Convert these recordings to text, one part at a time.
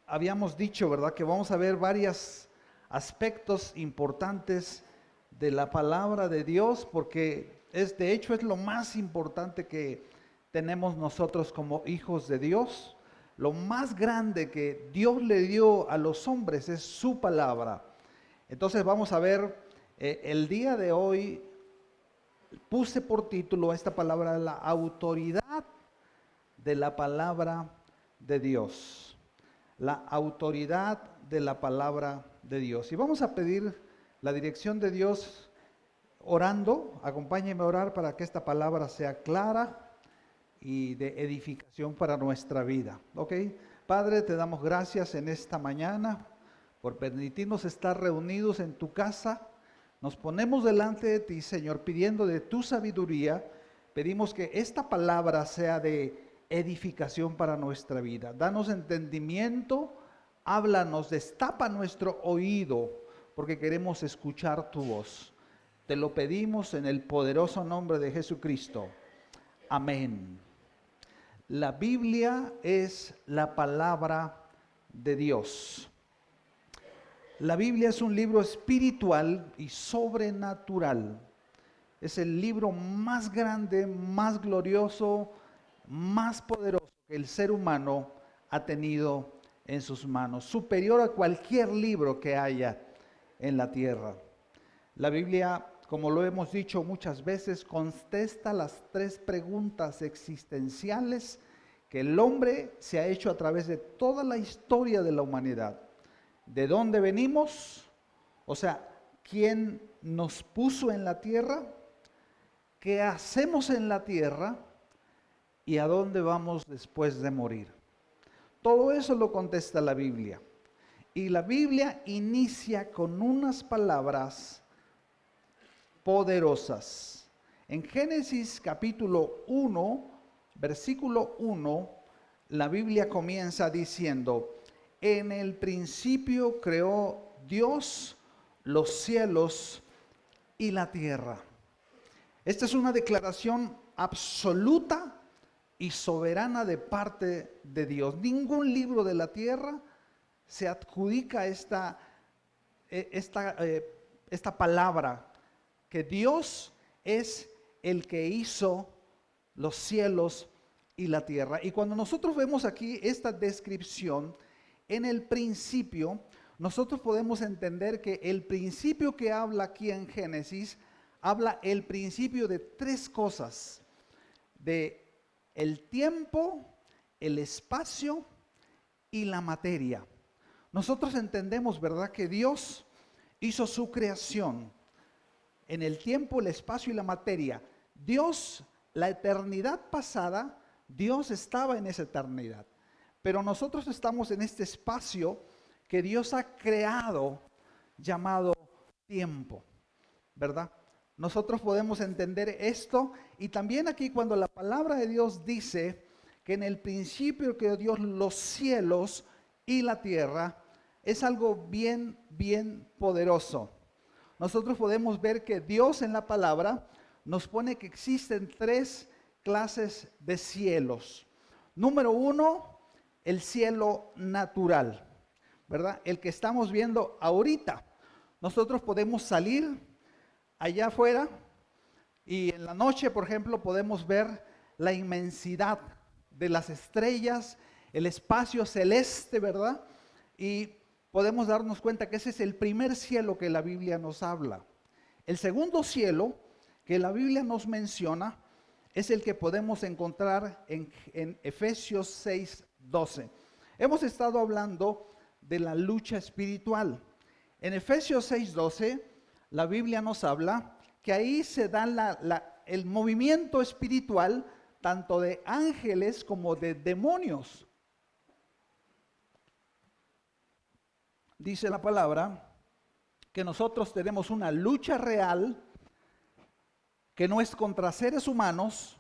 habíamos dicho, ¿verdad?, que vamos a ver varios aspectos importantes de la palabra de Dios, porque de hecho es lo más importante que tenemos nosotros como hijos de Dios. Lo más grande que Dios le dio a los hombres es su palabra. Entonces vamos a ver, el día de hoy puse por título a esta palabra la autoridad de la palabra de Dios. La autoridad de la palabra de Dios. Y vamos a pedir la dirección de Dios orando. Acompáñenme a orar para que esta palabra sea clara y de edificación para nuestra vida. ¿Ok? Padre, te damos gracias en esta mañana por permitirnos estar reunidos en tu casa. Nos ponemos delante de ti, Señor, pidiendo de tu sabiduría. Pedimos que esta palabra sea de edificación para nuestra vida. Danos entendimiento, háblanos, destapa nuestro oído, porque queremos escuchar tu voz. Te lo pedimos en el poderoso nombre de Jesucristo. Amén. La Biblia es la palabra de Dios. La Biblia es un libro espiritual y sobrenatural. Es el libro más grande, más glorioso, más poderoso que el ser humano ha tenido en sus manos, superior a cualquier libro que haya en la tierra. La Biblia, como lo hemos dicho muchas veces, contesta las tres preguntas existenciales que el hombre se ha hecho a través de toda la historia de la humanidad. ¿De dónde venimos? O sea, ¿quién nos puso en la tierra? ¿Qué hacemos en la tierra? ¿Y a dónde vamos después de morir? Todo eso lo contesta la Biblia. Y la Biblia inicia con unas palabras poderosas. En Génesis capítulo 1, versículo 1, la Biblia comienza diciendo: en el principio creó Dios los cielos y la tierra. Esta es una declaración absoluta y soberana de parte de Dios. Ningún libro de la tierra se adjudica esta palabra, que Dios es el que hizo los cielos y la tierra. Y cuando nosotros vemos aquí esta descripción, en el principio, nosotros podemos entender que el principio que habla aquí en Génesis, habla el principio de tres cosas: de el tiempo, el espacio y la materia. Nosotros entendemos, ¿verdad?, que Dios hizo su creación en el tiempo, el espacio y la materia. Dios, la eternidad pasada, Dios estaba en esa eternidad. Pero nosotros estamos en este espacio que Dios ha creado llamado tiempo, ¿verdad? Nosotros podemos entender esto, y también aquí cuando la palabra de Dios dice que en el principio creó Dios los cielos y la tierra, es algo bien, bien poderoso. Nosotros podemos ver que Dios en la palabra nos pone que existen tres clases de cielos. Número uno, el cielo natural, ¿verdad? El que estamos viendo ahorita. Nosotros podemos salir allá afuera y en la noche, por ejemplo, podemos ver la inmensidad de las estrellas, el espacio celeste, ¿verdad? Y podemos darnos cuenta que ese es el primer cielo que la Biblia nos habla. El segundo cielo que la Biblia nos menciona es el que podemos encontrar en Efesios 6:12. Hemos estado hablando de la lucha espiritual. En Efesios 6:12, la Biblia nos habla que ahí se da el movimiento espiritual tanto de ángeles como de demonios. Dice la palabra que nosotros tenemos una lucha real que no es contra seres humanos,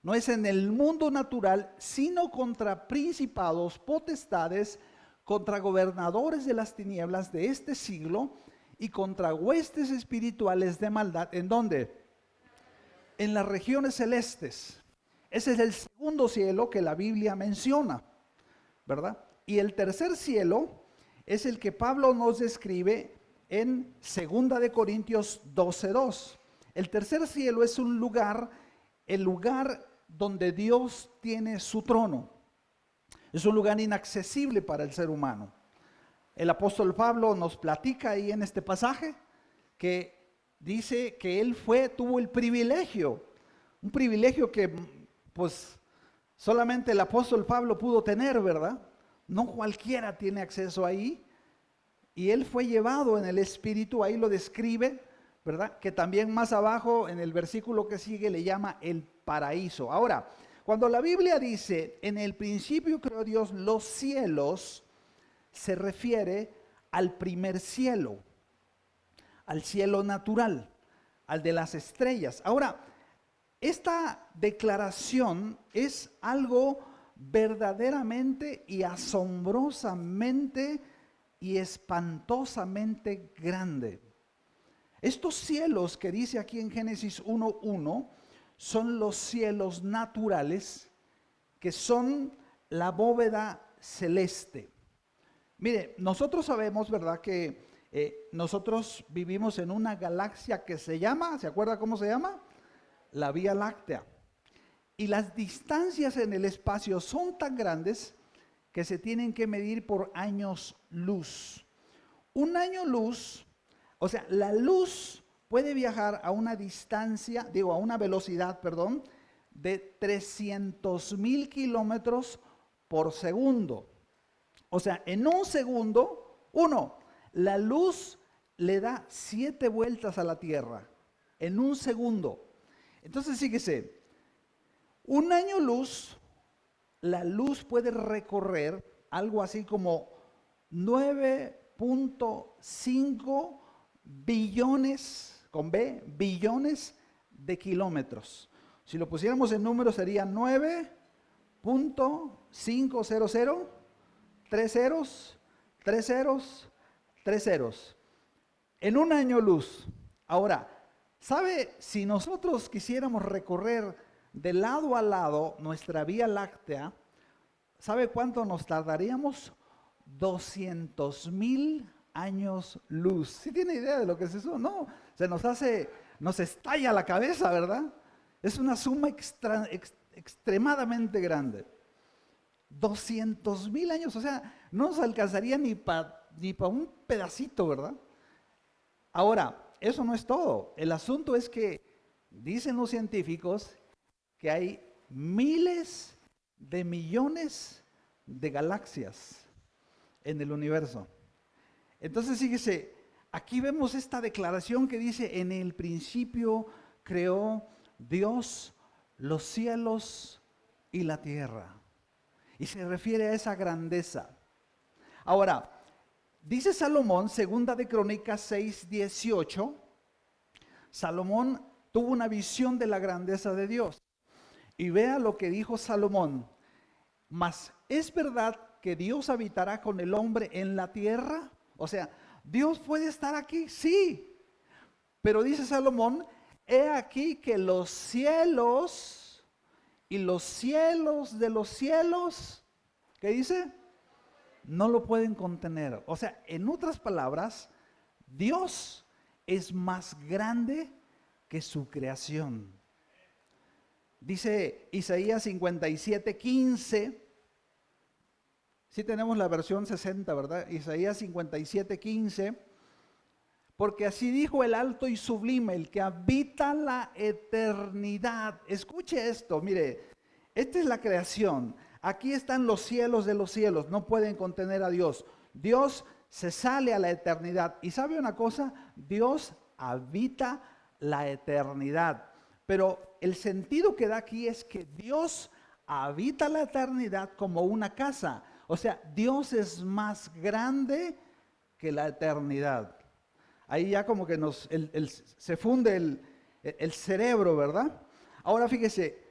no es en el mundo natural, sino contra principados, potestades, contra gobernadores de las tinieblas de este siglo y contra huestes espirituales de maldad. ¿En dónde? En las regiones celestes. Ese es el segundo cielo que la Biblia menciona, ¿verdad? Y el tercer cielo es el que Pablo nos describe en 2 Corintios 12:2. El tercer cielo es un lugar, el lugar donde Dios tiene su trono. Es un lugar inaccesible para el ser humano. El apóstol Pablo nos platica ahí en este pasaje que dice que él tuvo el privilegio, un privilegio que pues solamente el apóstol Pablo pudo tener, ¿verdad? No cualquiera tiene acceso ahí. Y él fue llevado en el Espíritu, ahí lo describe, ¿verdad? Que también más abajo en el versículo que sigue le llama el paraíso. Ahora, cuando la Biblia dice, en el principio creó Dios los cielos, se refiere al primer cielo, al cielo natural, al de las estrellas. Ahora, esta declaración es algo verdaderamente y asombrosamente y espantosamente grande. Estos cielos que dice aquí en Génesis 1:1 son los cielos naturales, que son la bóveda celeste. Mire, nosotros sabemos, ¿verdad?, que nosotros vivimos en una galaxia que se llama, ¿se acuerda cómo se llama? La Vía Láctea. Y las distancias en el espacio son tan grandes que se tienen que medir por años luz. Un año luz, o sea, la luz puede viajar a una distancia, a una velocidad, de 300,000 kilómetros por segundo. O sea, en un segundo, la luz le da 7 vueltas a la Tierra. En un segundo. Entonces, fíjese, un año luz, la luz puede recorrer algo así como 9.5 billones, con B, billones de kilómetros. Si lo pusiéramos en números sería 9.500, 3 ceros, 3 ceros, 3 ceros. En un año luz. Ahora, ¿sabe? Si nosotros quisiéramos recorrer de lado a lado nuestra Vía Láctea, ¿sabe cuánto nos tardaríamos? 200,000 años luz. ¿Sí tiene idea de lo que es eso? No, nos estalla la cabeza, ¿verdad? Es una suma extremadamente grande. 200,000 años, o sea, no nos alcanzaría ni para un pedacito, ¿verdad? Ahora, eso no es todo. El asunto es que dicen los científicos que hay miles de millones de galaxias en el universo. Entonces, fíjese, aquí vemos esta declaración que dice, en el principio creó Dios los cielos y la tierra. Y se refiere a esa grandeza. Ahora, dice Salomón, 2 Crónicas 6:18, Salomón tuvo una visión de la grandeza de Dios. Y vea lo que dijo Salomón. Mas, ¿es verdad que Dios habitará con el hombre en la tierra? O sea, ¿Dios puede estar aquí? Sí. Pero dice Salomón, he aquí que los cielos y los cielos de los cielos, ¿qué dice? No lo pueden contener. O sea, en otras palabras, Dios es más grande que su creación. Dice Isaías 57:15. Sí tenemos la versión 60, ¿verdad? Isaías 57:15. Porque así dijo el alto y sublime, el que habita la eternidad. Escuche esto, mire, esta es la creación. Aquí están los cielos de los cielos, no pueden contener a Dios. Dios se sale a la eternidad. Y ¿sabe una cosa? Dios habita la eternidad. Pero el sentido que da aquí es que Dios habita la eternidad como una casa. O sea, Dios es más grande que la eternidad. Ahí ya como que se funde el cerebro, ¿verdad? Ahora fíjese,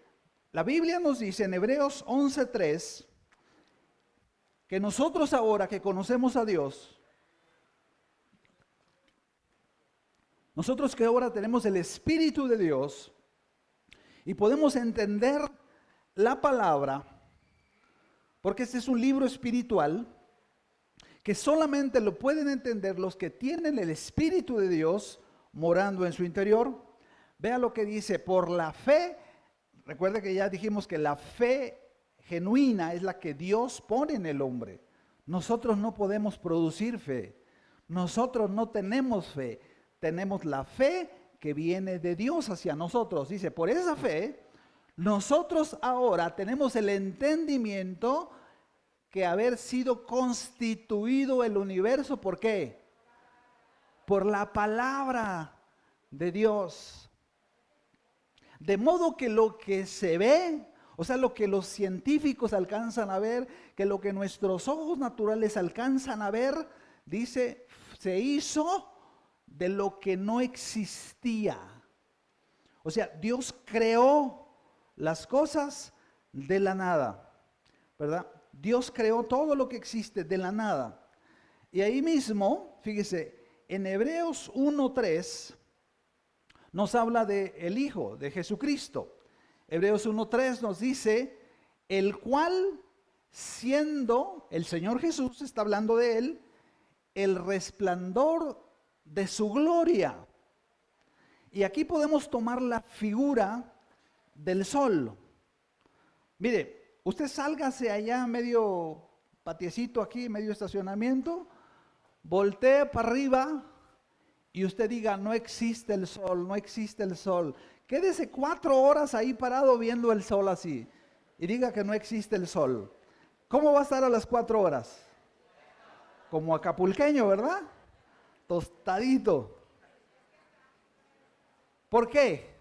la Biblia nos dice en Hebreos 11:3 que nosotros ahora que conocemos a Dios, nosotros que ahora tenemos el Espíritu de Dios y podemos entender la palabra, porque este es un libro espiritual que solamente lo pueden entender los que tienen el Espíritu de Dios morando en su interior. Vea lo que dice, por la fe. Recuerde que ya dijimos que la fe genuina es la que Dios pone en el hombre. Nosotros no podemos producir fe. Nosotros no tenemos fe. Tenemos la fe que viene de Dios hacia nosotros. Dice, por esa fe, nosotros ahora tenemos el entendimiento que haber sido constituido el universo, ¿por qué? Por la palabra de Dios. De modo que lo que se ve, o sea, lo que los científicos alcanzan a ver, que lo que nuestros ojos naturales alcanzan a ver, dice, se hizo de lo que no existía. O sea, Dios creó las cosas de la nada, ¿verdad? Dios creó todo lo que existe de la nada. Y ahí mismo, fíjese, en Hebreos 1:3 nos habla de el Hijo, de Jesucristo. Hebreos 1:3 nos dice, el cual siendo el Señor Jesús, está hablando de él, el resplandor de su gloria. Y aquí podemos tomar la figura del sol. Mire, usted sálgase allá medio patiecito aquí, medio estacionamiento, voltee para arriba y usted diga, no existe el sol, no existe el sol. Quédese 4 horas ahí parado viendo el sol así y diga que no existe el sol. ¿Cómo va a estar a las 4 horas? Como acapulqueño, ¿verdad? Tostadito. ¿Por qué?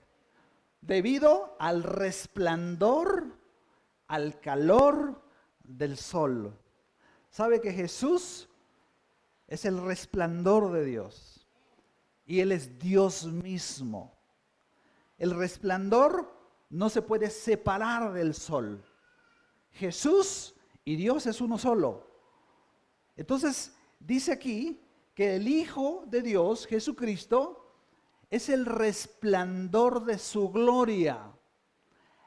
Debido al resplandor, al calor del sol. ¿Sabe que Jesús es el resplandor de Dios? Y Él es Dios mismo. El resplandor no se puede separar del sol. Jesús y Dios es uno solo. Entonces, dice aquí que el Hijo de Dios, Jesucristo, es el resplandor de su gloria,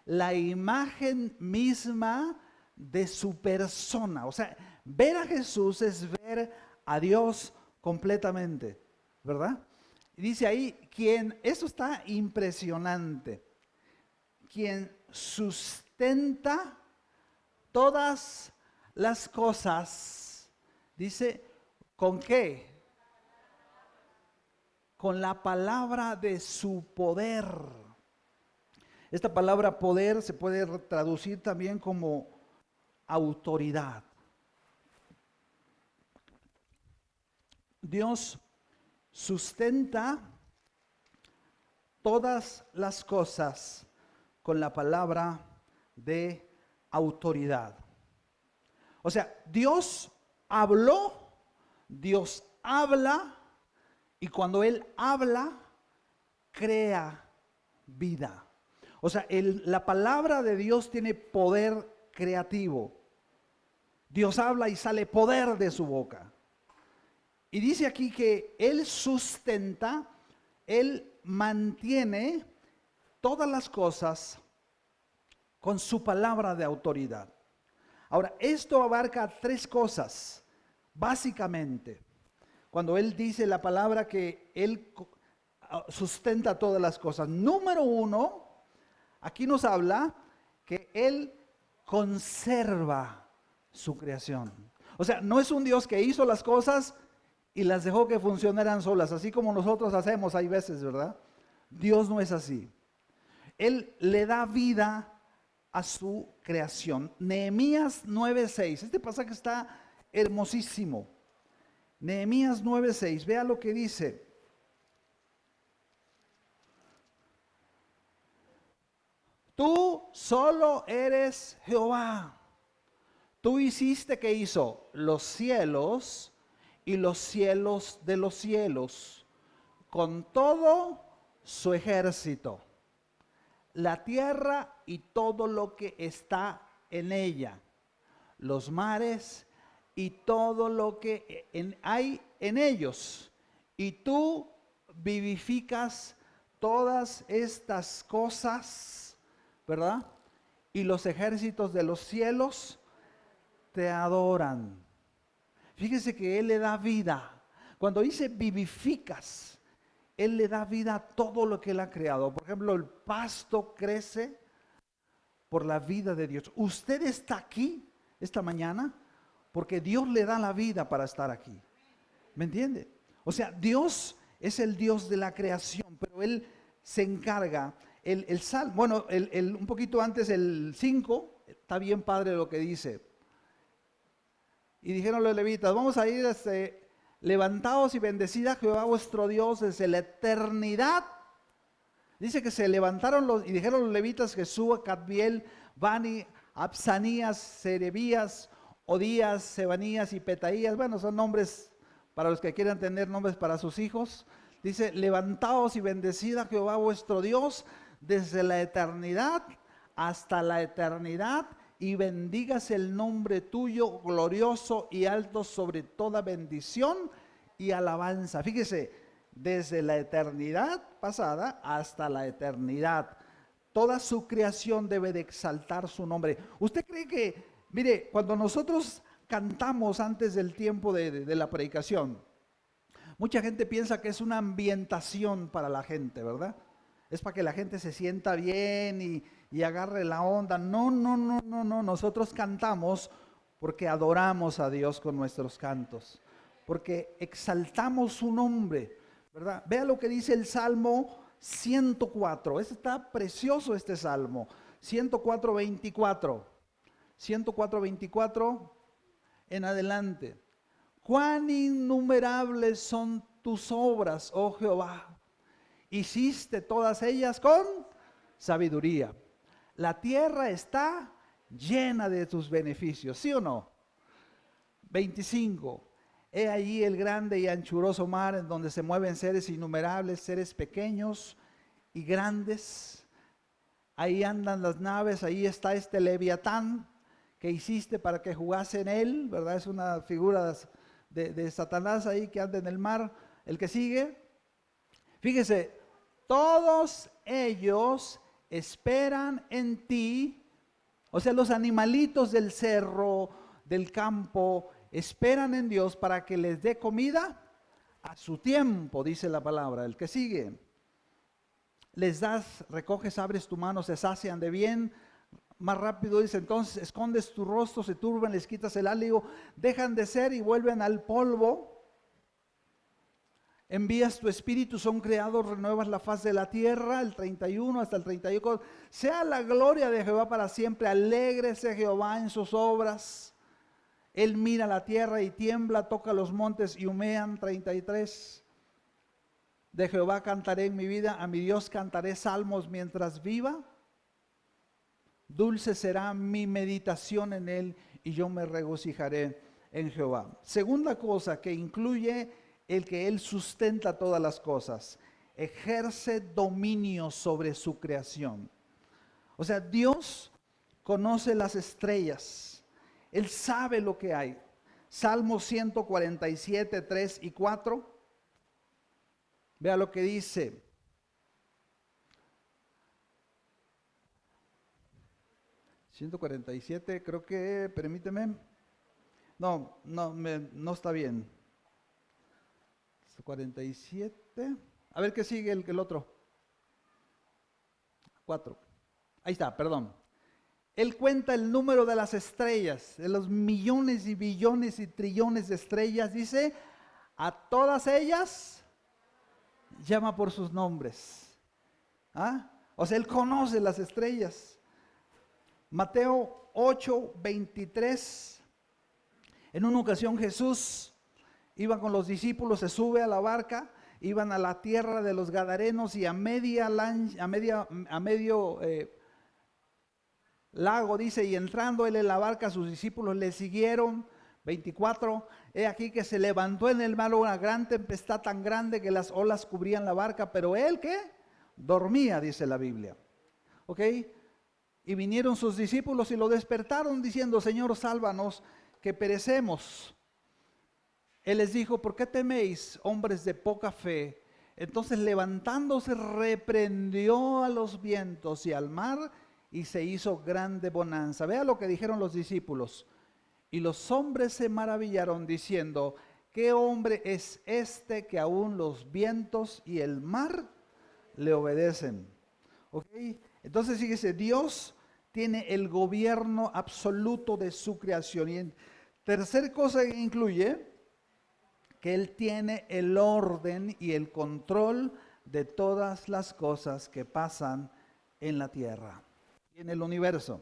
la imagen misma de su persona. O sea, ver a Jesús es ver a Dios completamente, ¿verdad? Y dice ahí, esto está impresionante, quien sustenta todas las cosas, dice, ¿con qué? Con la palabra de su poder. Esta palabra poder se puede traducir también como autoridad. Dios sustenta todas las cosas con la palabra de autoridad. O sea, Dios habló, Dios habla, y cuando Él habla, crea vida. O sea, la palabra de Dios tiene poder creativo. Dios habla y sale poder de su boca. Y dice aquí que Él sustenta, Él mantiene todas las cosas con su palabra de autoridad. Ahora, esto abarca 3 cosas, básicamente. Cuando Él dice la palabra que Él sustenta todas las cosas. Número 1, aquí nos habla que Él conserva su creación. O sea, no es un Dios que hizo las cosas y las dejó que funcionaran solas, así como nosotros hacemos hay veces, ¿verdad? Dios no es así. Él le da vida a su creación. Nehemías 9:6, este pasaje está hermosísimo. Nehemías 9:6, vea lo que dice. Tú solo eres Jehová. Tú hiciste, ¿qué hizo? Los cielos y los cielos de los cielos, con todo su ejército, la tierra y todo lo que está en ella, los mares y todo lo que hay en ellos. Y tú vivificas todas estas cosas, ¿verdad? Y los ejércitos de los cielos te adoran. Fíjese que Él le da vida. Cuando dice vivificas, Él le da vida a todo lo que Él ha creado. Por ejemplo, el pasto crece por la vida de Dios. Usted está aquí esta mañana porque Dios le da la vida para estar aquí. ¿Me entiende? O sea, Dios es el Dios de la creación, pero Él se encarga. El salmo, bueno, un poquito antes, el 5, está bien padre lo que dice. Y dijeron los levitas, vamos a ir levantados y bendecida Jehová vuestro Dios desde la eternidad. Dice que se levantaron y dijeron los levitas, Jesúa, Cadmiel, Bani, Absanías, Serebías, Odías, Sebanías y Petaías. Bueno, son nombres para los que quieran tener nombres para sus hijos. Dice, levantaos y bendecida Jehová vuestro Dios desde la eternidad hasta la eternidad, y bendigas el nombre tuyo glorioso y alto sobre toda bendición y alabanza. Fíjese, desde la eternidad pasada hasta la eternidad, toda su creación debe de exaltar su nombre. ¿Usted cree que, mire, cuando nosotros cantamos antes del tiempo de la predicación, mucha gente piensa que es una ambientación para la gente, ¿verdad? Es para que la gente se sienta bien y agarre la onda. No, nosotros cantamos porque adoramos a Dios con nuestros cantos, porque exaltamos su nombre, ¿verdad? Vea lo que dice el Salmo 104, está precioso este Salmo, 104, 24, 104, 24 en adelante. Cuán innumerables son tus obras, oh Jehová, hiciste todas ellas con sabiduría. La tierra está llena de tus beneficios, ¿sí o no? 25. He allí el grande y anchuroso mar en donde se mueven seres innumerables, seres pequeños y grandes. Ahí andan las naves, ahí está este Leviatán que hiciste para que jugase en él, ¿verdad? Es una figura de Satanás ahí que anda en el mar. El que sigue, fíjese, todos ellos esperan en ti. O sea, los animalitos del cerro, del campo, esperan en Dios para que les dé comida a su tiempo, dice la palabra. El que sigue, les das, recoges, abres tu mano, se sacian de bien. Más rápido dice, entonces escondes tu rostro, se turban, les quitas el hálito, dejan de ser y vuelven al polvo. Envías tu espíritu, son creados, renuevas la faz de la tierra. El 31 hasta el 31. Sea la gloria de Jehová para siempre, alégrese Jehová en sus obras. Él mira la tierra y tiembla, toca los montes y humean. 33. De Jehová cantaré en mi vida, a mi Dios cantaré salmos mientras viva. Dulce será mi meditación en él y yo me regocijaré en Jehová. Segunda cosa que incluye el que él sustenta todas las cosas, ejerce dominio sobre su creación. O sea, Dios conoce las estrellas, Él sabe lo que hay. Salmo 147, 3 y 4. Vea lo que dice. ...147, creo que, permíteme. No está bien. 47. A ver qué sigue el otro. 4. Ahí está, perdón. Él cuenta el número de las estrellas, de los millones y billones y trillones de estrellas. Dice, a todas ellas llama por sus nombres. ¿Ah? O sea, Él conoce las estrellas. Mateo 8, 23. En una ocasión Jesús iba con los discípulos, se sube a la barca, iban a la tierra de los Gadarenos y a medio lago, dice, y entrando él en la barca, sus discípulos le siguieron. 24, he aquí que se levantó en el mar una gran tempestad tan grande que las olas cubrían la barca, pero él, ¿qué? Dormía, dice la Biblia. ¿Ok? Y vinieron sus discípulos y lo despertaron diciendo, Señor, sálvanos, que perecemos. Él les dijo, ¿por qué teméis, hombres de poca fe? Entonces levantándose reprendió a los vientos y al mar y se hizo grande bonanza. Vea lo que dijeron los discípulos. Y los hombres se maravillaron diciendo, ¿qué hombre es este que aún los vientos y el mar le obedecen? ¿Ok? Entonces fíjese, Dios tiene el gobierno absoluto de su creación. Y en tercer cosa que incluye, que Él tiene el orden y el control de todas las cosas que pasan en la tierra y en el universo.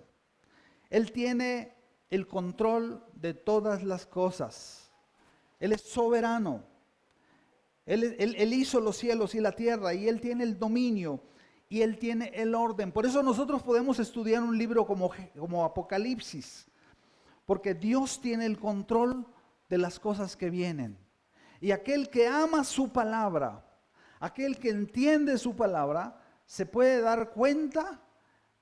Él tiene el control de todas las cosas. Él es soberano. Él hizo los cielos y la tierra y Él tiene el dominio y Él tiene el orden. Por eso nosotros podemos estudiar un libro como Apocalipsis, porque Dios tiene el control de las cosas que vienen. Y aquel que ama su palabra, aquel que entiende su palabra, se puede dar cuenta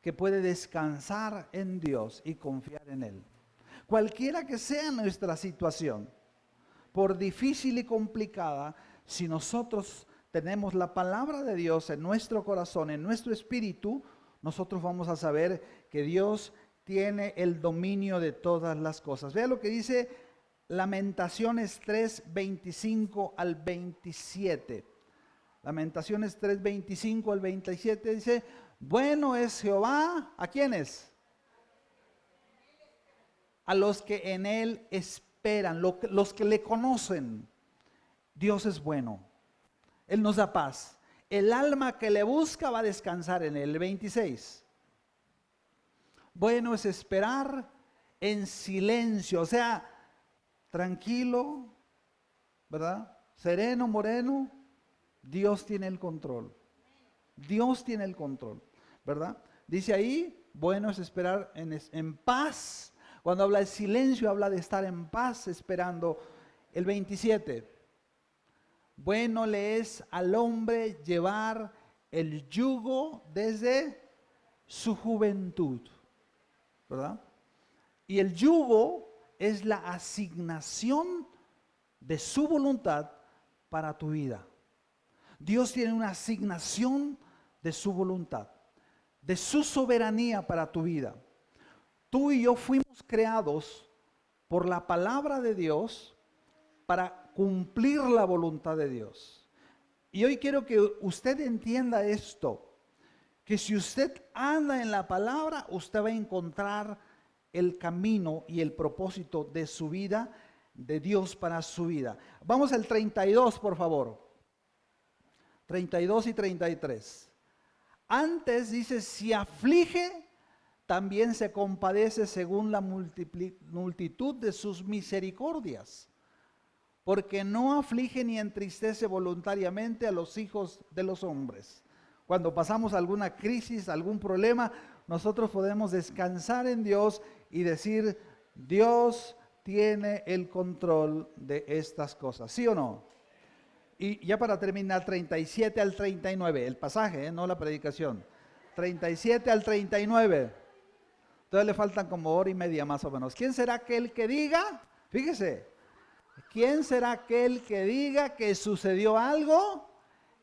que puede descansar en Dios y confiar en Él. Cualquiera que sea nuestra situación, por difícil y complicada, si nosotros tenemos la palabra de Dios en nuestro corazón, en nuestro espíritu, nosotros vamos a saber que Dios tiene el dominio de todas las cosas. Vea lo que dice Lamentaciones 3, 25 al 27. Lamentaciones 3, 25 al 27 dice, bueno es Jehová, ¿a quiénes? A los que en Él esperan, los que le conocen. Dios es bueno, Él nos da paz. El alma que le busca va a descansar en Él. El 26. Bueno es esperar en silencio, o sea, tranquilo, ¿verdad? Sereno, moreno. Dios tiene el control. Dios tiene el control, ¿verdad? Dice ahí, bueno es esperar en paz. Cuando habla de silencio, habla de estar en paz esperando. El 27. Bueno le es al hombre llevar el yugo desde su juventud, ¿verdad? Y el yugo es la asignación de su voluntad para tu vida. Dios tiene una asignación de su voluntad, de su soberanía para tu vida. Tú y yo fuimos creados por la palabra de Dios para cumplir la voluntad de Dios. Y hoy quiero que usted entienda esto, que si usted anda en la palabra, usted va a encontrar el camino y el propósito de su vida, de Dios para su vida. Vamos al 32, por favor. 32 y 33. Antes dice, si aflige, también se compadece según la multitud de sus misericordias, porque no aflige ni entristece voluntariamente a los hijos de los hombres. Cuando pasamos alguna crisis, algún problema, nosotros podemos descansar en Dios y decir, Dios tiene el control de estas cosas, ¿sí o no? Y ya para terminar, 37 al 39, el pasaje, no la predicación. 37 al 39. Entonces le faltan como hora y media más o menos. ¿Quién será aquel que diga? Fíjese, ¿quién será aquel que diga que sucedió algo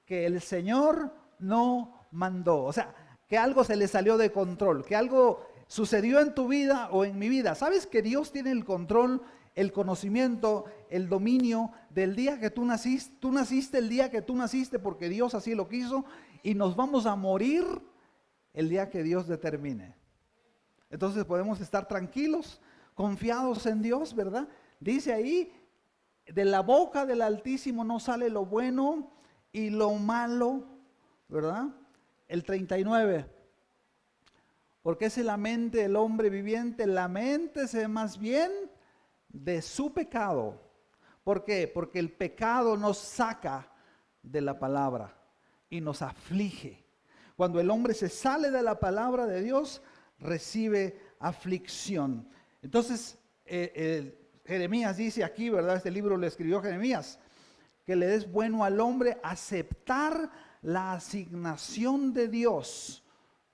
que el Señor no mandó? O sea, que algo se le salió de control, que algo sucedió en tu vida o en mi vida. ¿Sabes que Dios tiene el control, el conocimiento, el dominio del día que tú naciste? Tú naciste el día que tú naciste porque Dios así lo quiso y nos vamos a morir el día que Dios determine. Entonces podemos estar tranquilos, confiados en Dios, ¿verdad? Dice ahí, de la boca del Altísimo no sale lo bueno y lo malo, ¿verdad? El 39. Porque se lamente el hombre viviente, laméntese más bien de su pecado. ¿Por qué? Porque el pecado nos saca de la palabra y nos aflige. Cuando el hombre se sale de la palabra de Dios, recibe aflicción. Entonces, Jeremías dice aquí, ¿verdad? Este libro lo escribió Jeremías, que le es bueno al hombre aceptar la asignación de Dios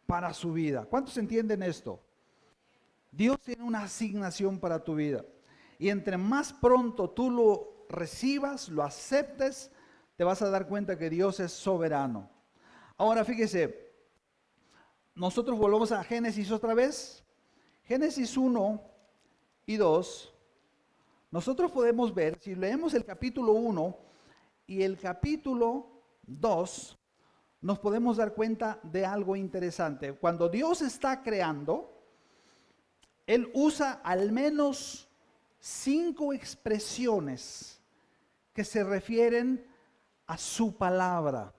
para su vida. ¿Cuántos entienden esto? Dios tiene una asignación para tu vida. Y entre más pronto tú lo recibas, lo aceptes, te vas a dar cuenta que Dios es soberano. Ahora fíjese, nosotros volvemos a Génesis otra vez. Génesis 1 y 2. nosotros podemos ver, si leemos el capítulo 1 y el capítulo 2, nos podemos dar cuenta de algo interesante. Cuando Dios está creando, Él usa al menos 5 expresiones que se refieren a su palabra.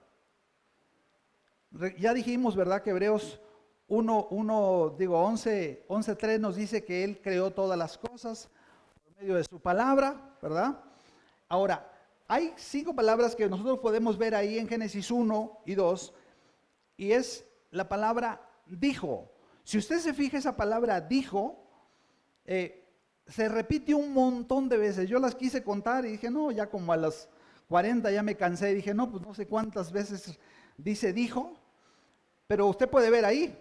Ya dijimos, ¿verdad?, que Hebreos 11:3 nos dice que Él creó todas las cosas por medio de su palabra, ¿verdad? Ahora, hay 5 palabras que nosotros podemos ver ahí en Génesis 1 y 2, y es la palabra dijo. Si usted se fija, esa palabra dijo, se repite un montón de veces. Yo las quise contar y dije, no, ya como a las 40 ya me cansé. Y dije, no, pues no sé cuántas veces dice dijo, pero usted puede ver ahí.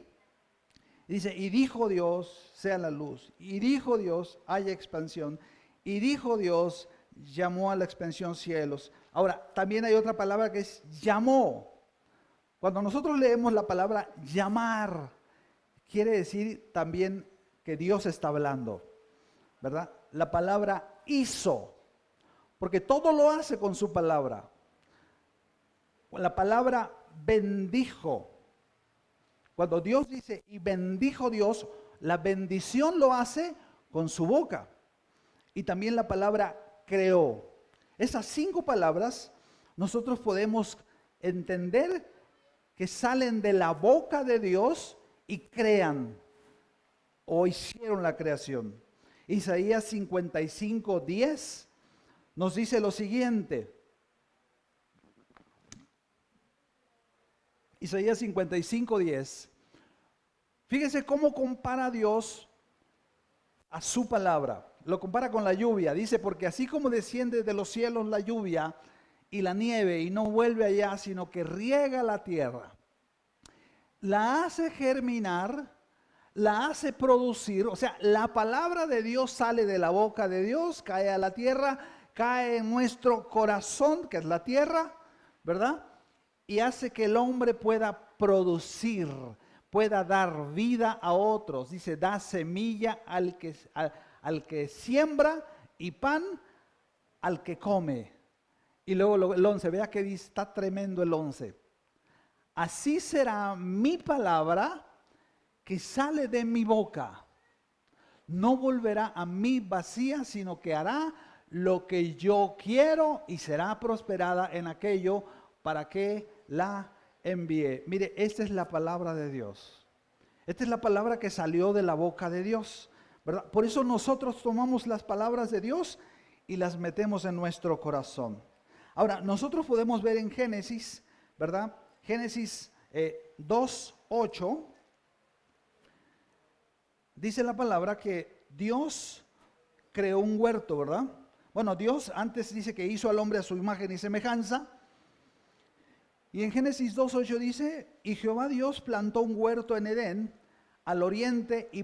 Dice, y dijo Dios, sea la luz. Y dijo Dios, haya expansión. Y dijo Dios, llamó a la expansión cielos. Ahora, también hay otra palabra que es llamó. Cuando nosotros leemos la palabra llamar, quiere decir también que Dios está hablando, ¿verdad? La palabra hizo, porque todo lo hace con su palabra. La palabra bendijo. Cuando Dios dice, y bendijo Dios, la bendición lo hace con su boca. Y también la palabra creó. Esas 5 palabras nosotros podemos entender que salen de la boca de Dios y crean o hicieron la creación. Isaías 55:10 nos dice lo siguiente. Isaías 55:10. Fíjese cómo compara Dios a su palabra. Lo compara con la lluvia. Dice, porque así como desciende de los cielos la lluvia y la nieve y no vuelve allá, sino que riega la tierra, la hace germinar, la hace producir. O sea, la palabra de Dios sale de la boca de Dios, cae a la tierra, cae en nuestro corazón, que es la tierra, ¿verdad? Y hace que el hombre pueda producir, pueda dar vida a otros. Dice, da semilla al que siembra y pan al que come. Y luego el 11, vea que dice, está tremendo el 11. Así será mi palabra que sale de mi boca. No volverá a mí vacía, sino que hará lo que yo quiero y será prosperada en aquello para que la envíe. Mire, esta es la palabra de Dios. Esta es la palabra que salió de la boca de Dios, ¿verdad? Por eso nosotros tomamos las palabras de Dios y las metemos en nuestro corazón. Ahora, nosotros podemos ver en Génesis, ¿verdad? Génesis 2:8, dice la palabra que Dios creó un huerto, ¿verdad? Bueno, Dios antes dice que hizo al hombre a su imagen y semejanza. Y en Génesis 2:8 dice, y Jehová Dios plantó un huerto en Edén, al oriente, y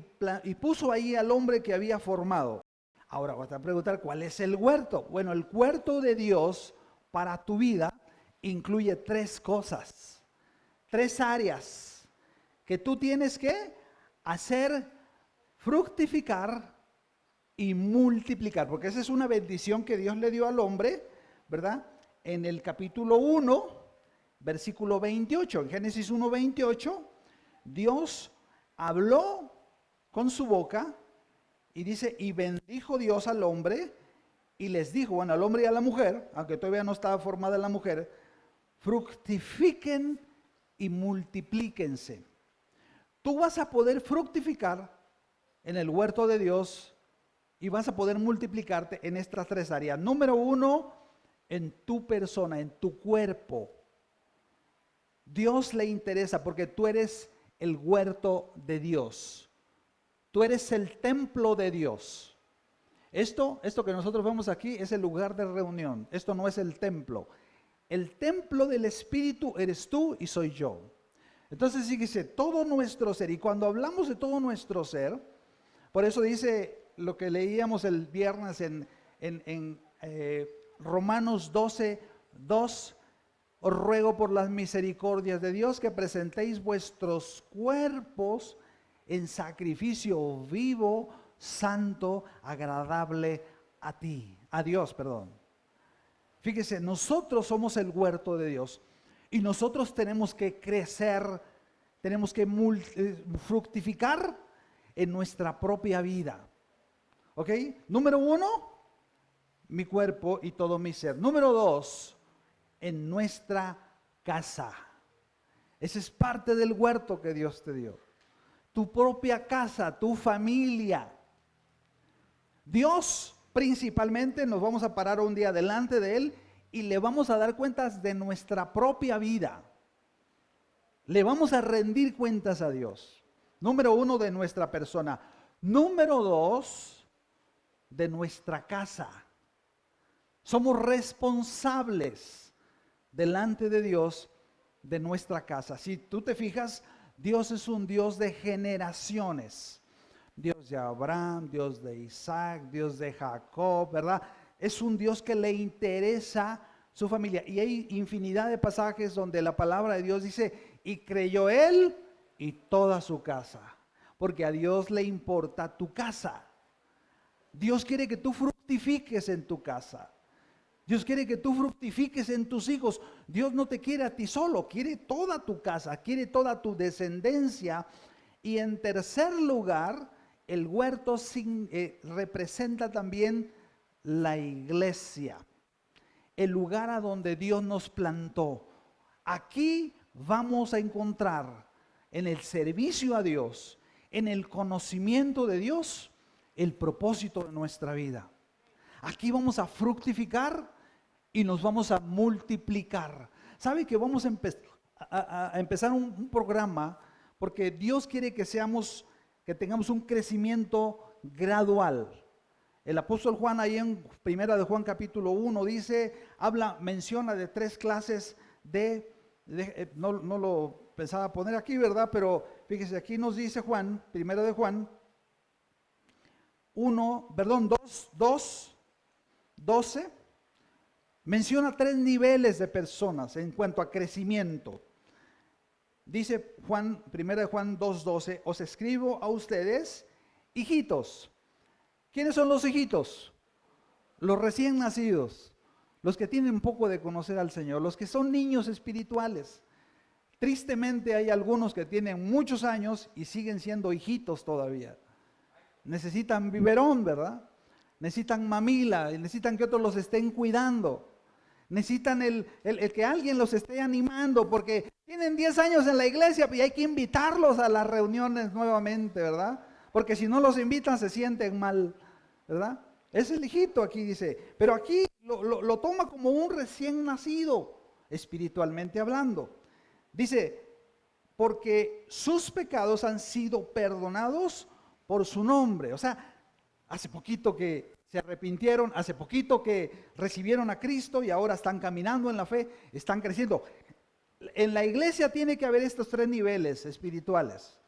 puso ahí al hombre que había formado. Ahora vas a preguntar, ¿cuál es el huerto? Bueno, el huerto de Dios para tu vida incluye 3 cosas, 3 áreas que tú tienes que hacer fructificar y multiplicar, porque esa es una bendición que Dios le dio al hombre, ¿verdad? En el capítulo 1, versículo 28, en Génesis 1:28, Dios habló con su boca y dice, y bendijo Dios al hombre y les dijo, bueno, al hombre y a la mujer, aunque todavía no estaba formada la mujer, fructifiquen y multiplíquense. Tú vas a poder fructificar en el huerto de Dios y vas a poder multiplicarte en estas 3 áreas. Número 1, en tu persona, en tu cuerpo. Dios le interesa porque tú eres el huerto de Dios. Tú eres el templo de Dios. Esto que nosotros vemos aquí es el lugar de reunión. Esto no es el templo. El templo del Espíritu eres tú y soy yo. Entonces dice todo nuestro ser. Y cuando hablamos de todo nuestro ser, por eso dice lo que leíamos el viernes en Romanos 12:2. Os ruego por las misericordias de Dios que presentéis vuestros cuerpos en sacrificio vivo, santo, agradable a ti, a Dios, perdón. Fíjese, nosotros somos el huerto de Dios y nosotros tenemos que crecer, tenemos que fructificar en nuestra propia vida. ¿Ok? Número 1, mi cuerpo y todo mi ser. Número 2, en nuestra casa. Ese es parte del huerto que Dios te dio. Tu propia casa, tu familia. Dios principalmente nos vamos a parar un día delante de Él y le vamos a dar cuentas de nuestra propia vida. Le vamos a rendir cuentas a Dios. Número 1, de nuestra persona. Número 2, de nuestra casa. Somos responsables delante de Dios de nuestra casa. Si tú te fijas, Dios es un Dios de generaciones. Dios de Abraham, Dios de Isaac, Dios de Jacob, ¿verdad? Es un Dios que le interesa su familia. Y hay infinidad de pasajes donde la palabra de Dios dice, y creyó él y toda su casa. Porque a Dios le importa tu casa. Dios quiere que tú fructifiques en tu casa. Dios quiere que tú fructifiques en tus hijos. Dios no te quiere a ti solo, quiere toda tu casa, quiere toda tu descendencia. Y en tercer lugar, el huerto representa también la iglesia, el lugar a donde Dios nos plantó. Aquí vamos a encontrar en el servicio a Dios, en el conocimiento de Dios, el propósito de nuestra vida. Aquí vamos a fructificar y nos vamos a multiplicar. ¿Sabe que vamos a empezar un programa? Porque Dios quiere que tengamos un crecimiento gradual. El apóstol Juan ahí en 1 de Juan capítulo 1 menciona de 3 clases no lo pensaba poner aquí, ¿verdad? Pero fíjese, aquí nos dice Juan, 1 de Juan 12, menciona 3 niveles de personas en cuanto a crecimiento. Dice Juan, 1 de Juan 2:12, os escribo a ustedes, hijitos. ¿Quiénes son los hijitos? Los recién nacidos, los que tienen poco de conocer al Señor, los que son niños espirituales. Tristemente hay algunos que tienen muchos años y siguen siendo hijitos todavía. Necesitan biberón, ¿verdad? Necesitan mamila, necesitan que otros los estén cuidando. Necesitan el que alguien los esté animando, porque tienen 10 años en la iglesia y hay que invitarlos a las reuniones nuevamente, ¿verdad? Porque si no los invitan se sienten mal, ¿verdad? Es el hijito aquí, dice, pero aquí lo toma como un recién nacido, espiritualmente hablando. Dice, porque sus pecados han sido perdonados por su nombre. O sea, hace poquito que se arrepintieron, hace poquito que recibieron a Cristo y ahora están caminando en la fe, están creciendo. En la iglesia tiene que haber estos 3 niveles espirituales.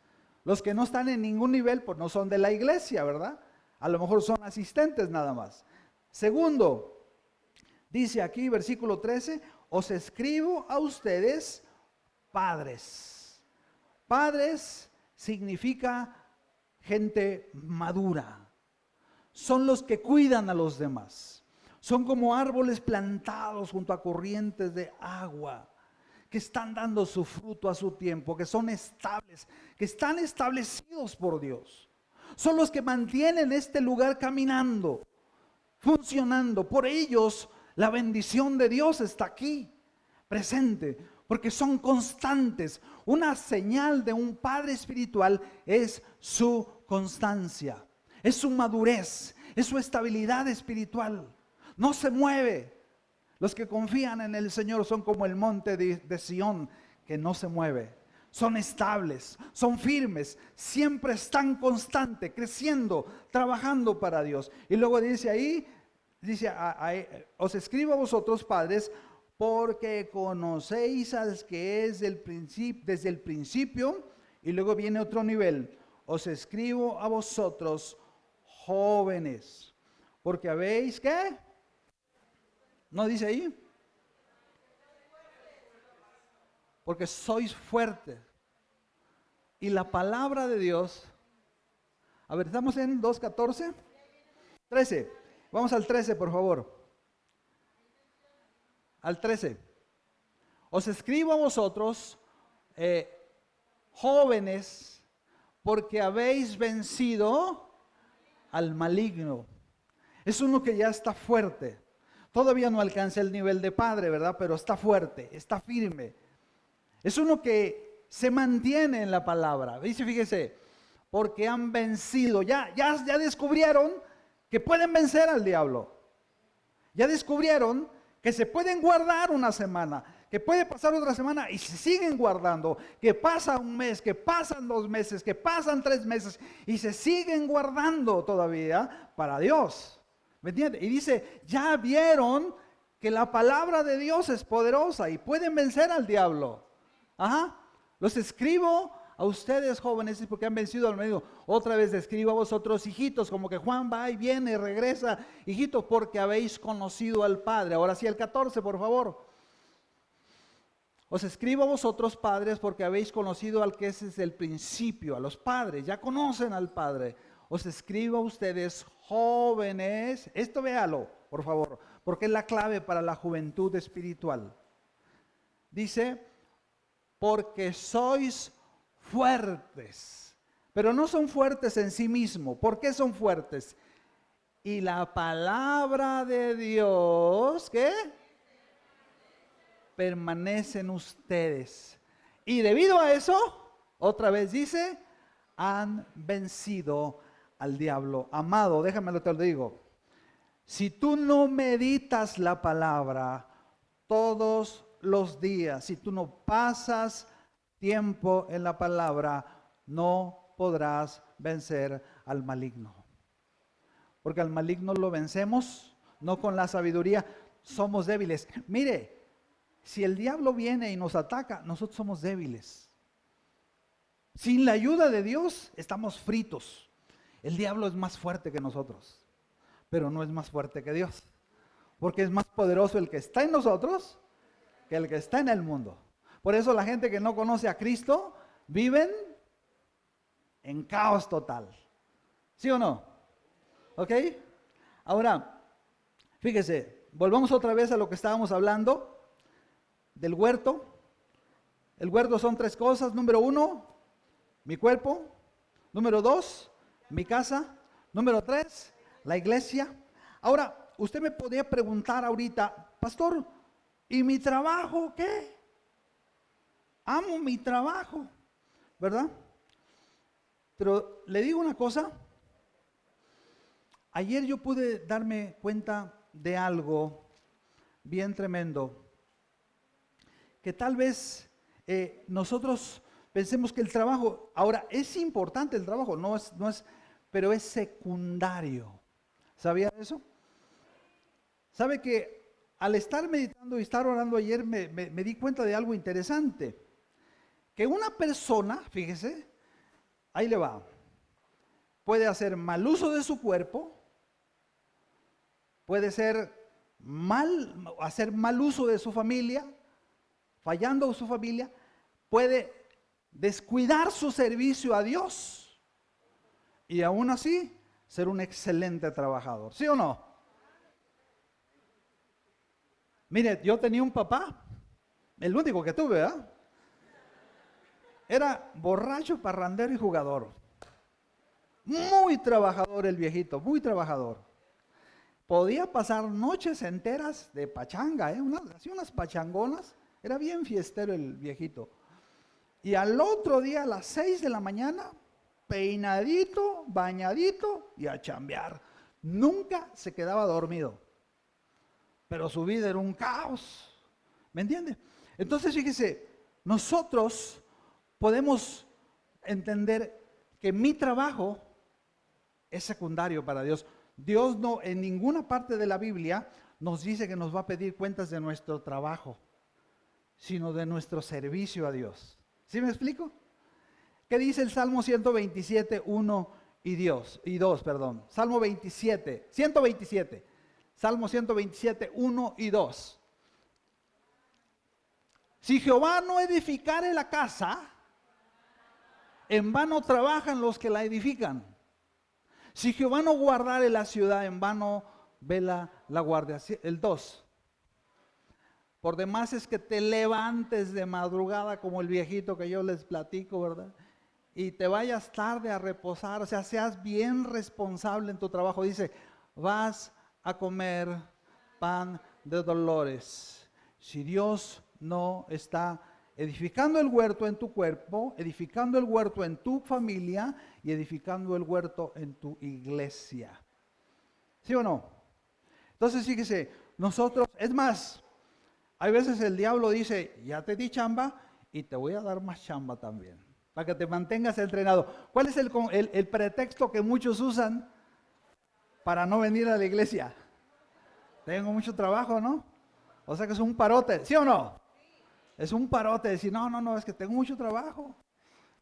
Los que no están en ningún nivel, pues no son de la iglesia, ¿verdad? A lo mejor son asistentes nada más. Segundo, dice aquí versículo 13, os escribo a ustedes padres. Padres significa gente madura. Son los que cuidan a los demás. Son como árboles plantados junto a corrientes de agua, que están dando su fruto a su tiempo, que son estables, que están establecidos por Dios. Son los que mantienen este lugar caminando, funcionando. Por ellos la bendición de Dios está aquí, presente, porque son constantes. Una señal de un padre espiritual es su constancia. Es su madurez, es su estabilidad espiritual. No se mueve. Los que confían en el Señor son como el monte de Sión, que no se mueve. Son estables, son firmes, siempre están constantes, creciendo, trabajando para Dios. Y luego dice ahí, os escribo a vosotros, padres, porque conocéis al que es desde el principio. Y luego viene otro nivel. Os escribo a vosotros, jóvenes, porque habéis, ¿qué? ¿No dice ahí? Porque sois fuertes. Y la palabra de Dios, a ver, estamos en 2:14, 13. Vamos al 13, por favor. Al 13. Os escribo a vosotros, jóvenes, porque habéis vencido al maligno. Es uno que ya está fuerte. Todavía no alcanza el nivel de padre, ¿verdad? Pero está fuerte, está firme. Es uno que se mantiene en la palabra. Dice, fíjese, porque han vencido. Ya descubrieron que pueden vencer al diablo. Ya descubrieron que se pueden guardar una semana, que puede pasar otra semana y se siguen guardando, que pasa un mes, que pasan 2 meses, que pasan 3 meses y se siguen guardando todavía para Dios. ¿Me entiende? Y dice, ya vieron que la palabra de Dios es poderosa y pueden vencer al diablo. Ajá. Los escribo a ustedes jóvenes porque han vencido al medio. Otra vez escribo a vosotros hijitos, como que Juan va y viene y regresa. Hijitos, porque habéis conocido al Padre. Ahora sí el 14, por favor. Os escribo a vosotros padres porque habéis conocido al que es desde el principio, a los padres, ya conocen al Padre. Os escribo a ustedes jóvenes, esto véalo, por favor, porque es la clave para la juventud espiritual. Dice, porque sois fuertes, pero no son fuertes en sí mismos. ¿Por qué son fuertes? Y la palabra de Dios, ¿qué? Permanece en ustedes. Y debido a eso, otra vez dice, han vencido al diablo. Amado, déjamelo te lo digo. Si tú no meditas la palabra todos los días, si tú no pasas tiempo en la palabra, no podrás vencer al maligno. Porque al maligno lo vencemos no con la sabiduría, somos débiles. Mire, si el diablo viene y nos ataca, nosotros somos débiles. Sin la ayuda de Dios, estamos fritos. El diablo es más fuerte que nosotros, pero no es más fuerte que Dios. Porque es más poderoso el que está en nosotros que el que está en el mundo. Por eso la gente que no conoce a Cristo viven en caos total. ¿Sí o no? ¿Ok? Ahora, fíjese, volvamos otra vez a lo que estábamos hablando del huerto. El huerto son 3 cosas. Número 1, mi cuerpo. Número 2, mi casa. Número 3, la iglesia. Ahora, usted me podría preguntar ahorita, pastor, ¿y mi trabajo qué? Amo mi trabajo, ¿verdad? Pero le digo una cosa. Ayer yo pude darme cuenta de algo bien tremendo. Que tal vez nosotros pensemos que el trabajo, ahora es importante el trabajo, no es, pero es secundario. ¿Sabía eso? ¿Sabe que al estar meditando y estar orando ayer me di cuenta de algo interesante? Que una persona, fíjese, ahí le va, puede hacer mal uso de su cuerpo, puede hacer mal uso de su familia, fallando su familia, puede descuidar su servicio a Dios y aún así ser un excelente trabajador. ¿Sí o no? Mire, yo tenía un papá, el único que tuve, ¿verdad? Era borracho, parrandero y jugador. Muy trabajador el viejito, muy trabajador. Podía pasar noches enteras de pachanga, hacía unas pachangonas. Era bien fiestero el viejito. Y al otro día a las 6 de la mañana, peinadito, bañadito y a chambear. Nunca se quedaba dormido. Pero su vida era un caos. ¿Me entiende? Entonces fíjese, nosotros podemos entender que mi trabajo es secundario para Dios. Dios no, en ninguna parte de la Biblia nos dice que nos va a pedir cuentas de nuestro trabajo, sino de nuestro servicio a Dios. ¿Sí me explico? ¿Qué dice el Salmo 127, 1 y 2? Salmo 27, 127. Salmo 127, 1 y 2. Si Jehová no edificare la casa, en vano trabajan los que la edifican. Si Jehová no guardare la ciudad, en vano vela la guardia. El 2. Por demás es que te levantes de madrugada como el viejito que yo les platico, ¿verdad? Y te vayas tarde a reposar, o sea, seas bien responsable en tu trabajo. Dice, vas a comer pan de dolores. Si Dios no está edificando el huerto en tu cuerpo, edificando el huerto en tu familia y edificando el huerto en tu iglesia. ¿Sí o no? Entonces fíjese, nosotros, es más, hay veces el diablo dice, ya te di chamba y te voy a dar más chamba también, para que te mantengas entrenado. ¿Cuál es el pretexto que muchos usan para no venir a la iglesia? Tengo mucho trabajo, ¿no? O sea que es un parote, ¿sí o no? Es un parote decir, no, es que tengo mucho trabajo.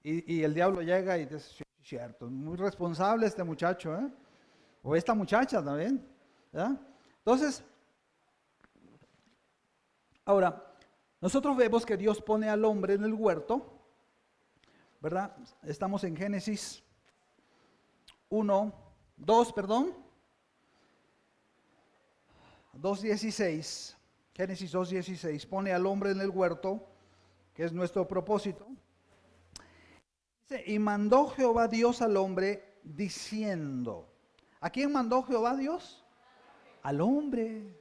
Y el diablo llega y dice, sí, cierto, muy responsable este muchacho, ¿eh? O esta muchacha también, ¿verdad? Entonces, ahora, nosotros vemos que Dios pone al hombre en el huerto, ¿verdad? Estamos en Génesis 2:16. Génesis 2:16, pone al hombre en el huerto, que es nuestro propósito. Dice, y mandó Jehová Dios al hombre diciendo, ¿a quién mandó Jehová Dios? Al hombre.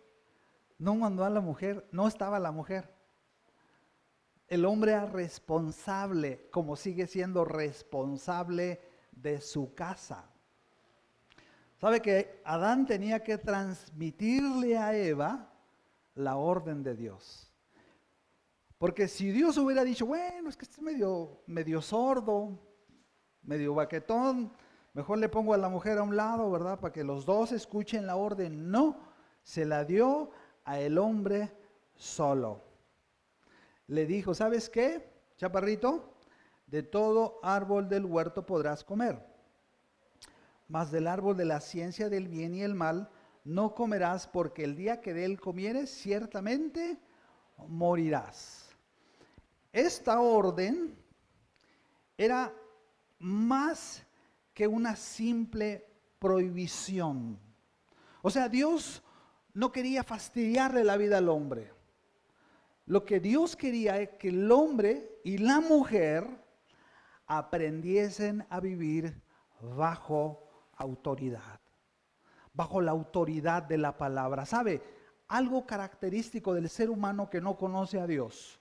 No mandó a la mujer, no estaba la mujer. El hombre era responsable, como sigue siendo responsable de su casa. ¿Sabe que Adán tenía que transmitirle a Eva la orden de Dios? Porque si Dios hubiera dicho, bueno, es que este es medio sordo, medio baquetón, mejor le pongo a la mujer a un lado, ¿verdad? Para que los dos escuchen la orden. No, se la dio a el hombre solo. Le dijo, ¿sabes qué, chaparrito? De todo árbol del huerto podrás comer, mas del árbol de la ciencia del bien y el mal no comerás, porque el día que de él comieres, ciertamente morirás. Esta orden era más que una simple prohibición. O sea, Dios no quería fastidiarle la vida al hombre. Lo que Dios quería es que el hombre y la mujer aprendiesen a vivir bajo autoridad, bajo la autoridad de la palabra. ¿Sabe? Algo característico del ser humano que no conoce a Dios,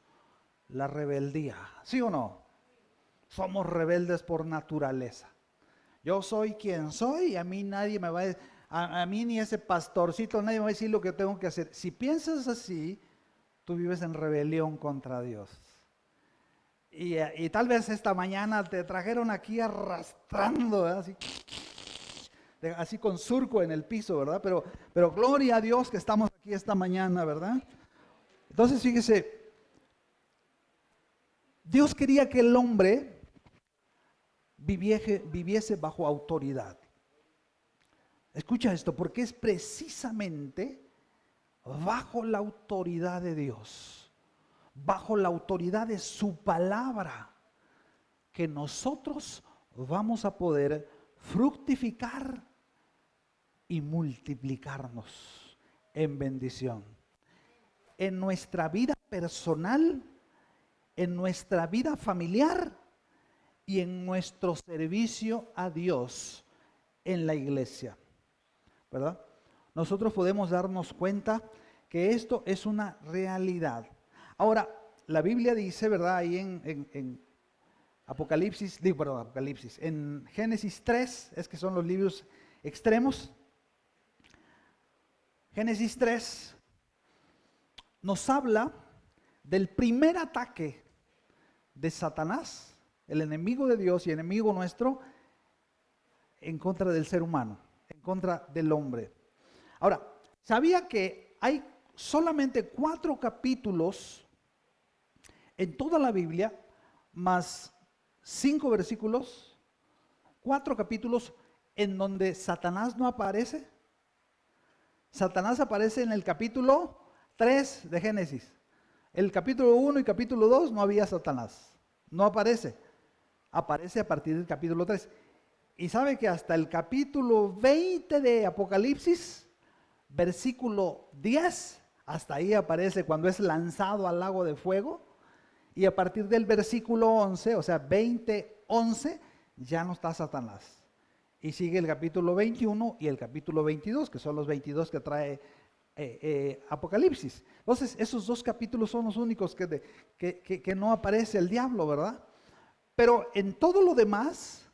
la rebeldía. ¿Sí o no? Somos rebeldes por naturaleza. Yo soy quien soy y a mí nadie me va a mí ni ese pastorcito, nadie me va a decir lo que tengo que hacer. Si piensas así, tú vives en rebelión contra Dios. Y tal vez esta mañana te trajeron aquí arrastrando, ¿verdad? Así con surco en el piso, ¿verdad? Pero gloria a Dios que estamos aquí esta mañana, ¿verdad? Entonces fíjese, Dios quería que el hombre viviese bajo autoridad. Escucha esto, porque es precisamente bajo la autoridad de Dios, bajo la autoridad de su palabra, que nosotros vamos a poder fructificar y multiplicarnos en bendición. En nuestra vida personal, en nuestra vida familiar y en nuestro servicio a Dios en la iglesia, ¿verdad? Nosotros podemos darnos cuenta que esto es una realidad. Ahora, la Biblia dice, ¿verdad? Ahí en Apocalipsis, en Génesis 3, es que son los libros extremos. Génesis 3 nos habla del primer ataque de Satanás, el enemigo de Dios y enemigo nuestro, en contra del ser humano, en contra del hombre. Ahora, ¿sabía que hay solamente 4 capítulos en toda la Biblia, más 5 versículos, 4 capítulos en donde Satanás no aparece? Satanás aparece en el capítulo 3 de Génesis. El capítulo 1 y capítulo 2 no había Satanás, no aparece. Aparece a partir del capítulo 3. Y sabe que hasta el capítulo 20 de Apocalipsis versículo 10, hasta ahí aparece cuando es lanzado al lago de fuego. Y a partir del versículo 11, o sea, 20:11, ya no está Satanás. Y sigue el capítulo 21 y el capítulo 22, que son los 22 que trae Apocalipsis. Entonces, esos dos capítulos son los únicos que no aparece el diablo, ¿verdad? Pero en todo lo demás,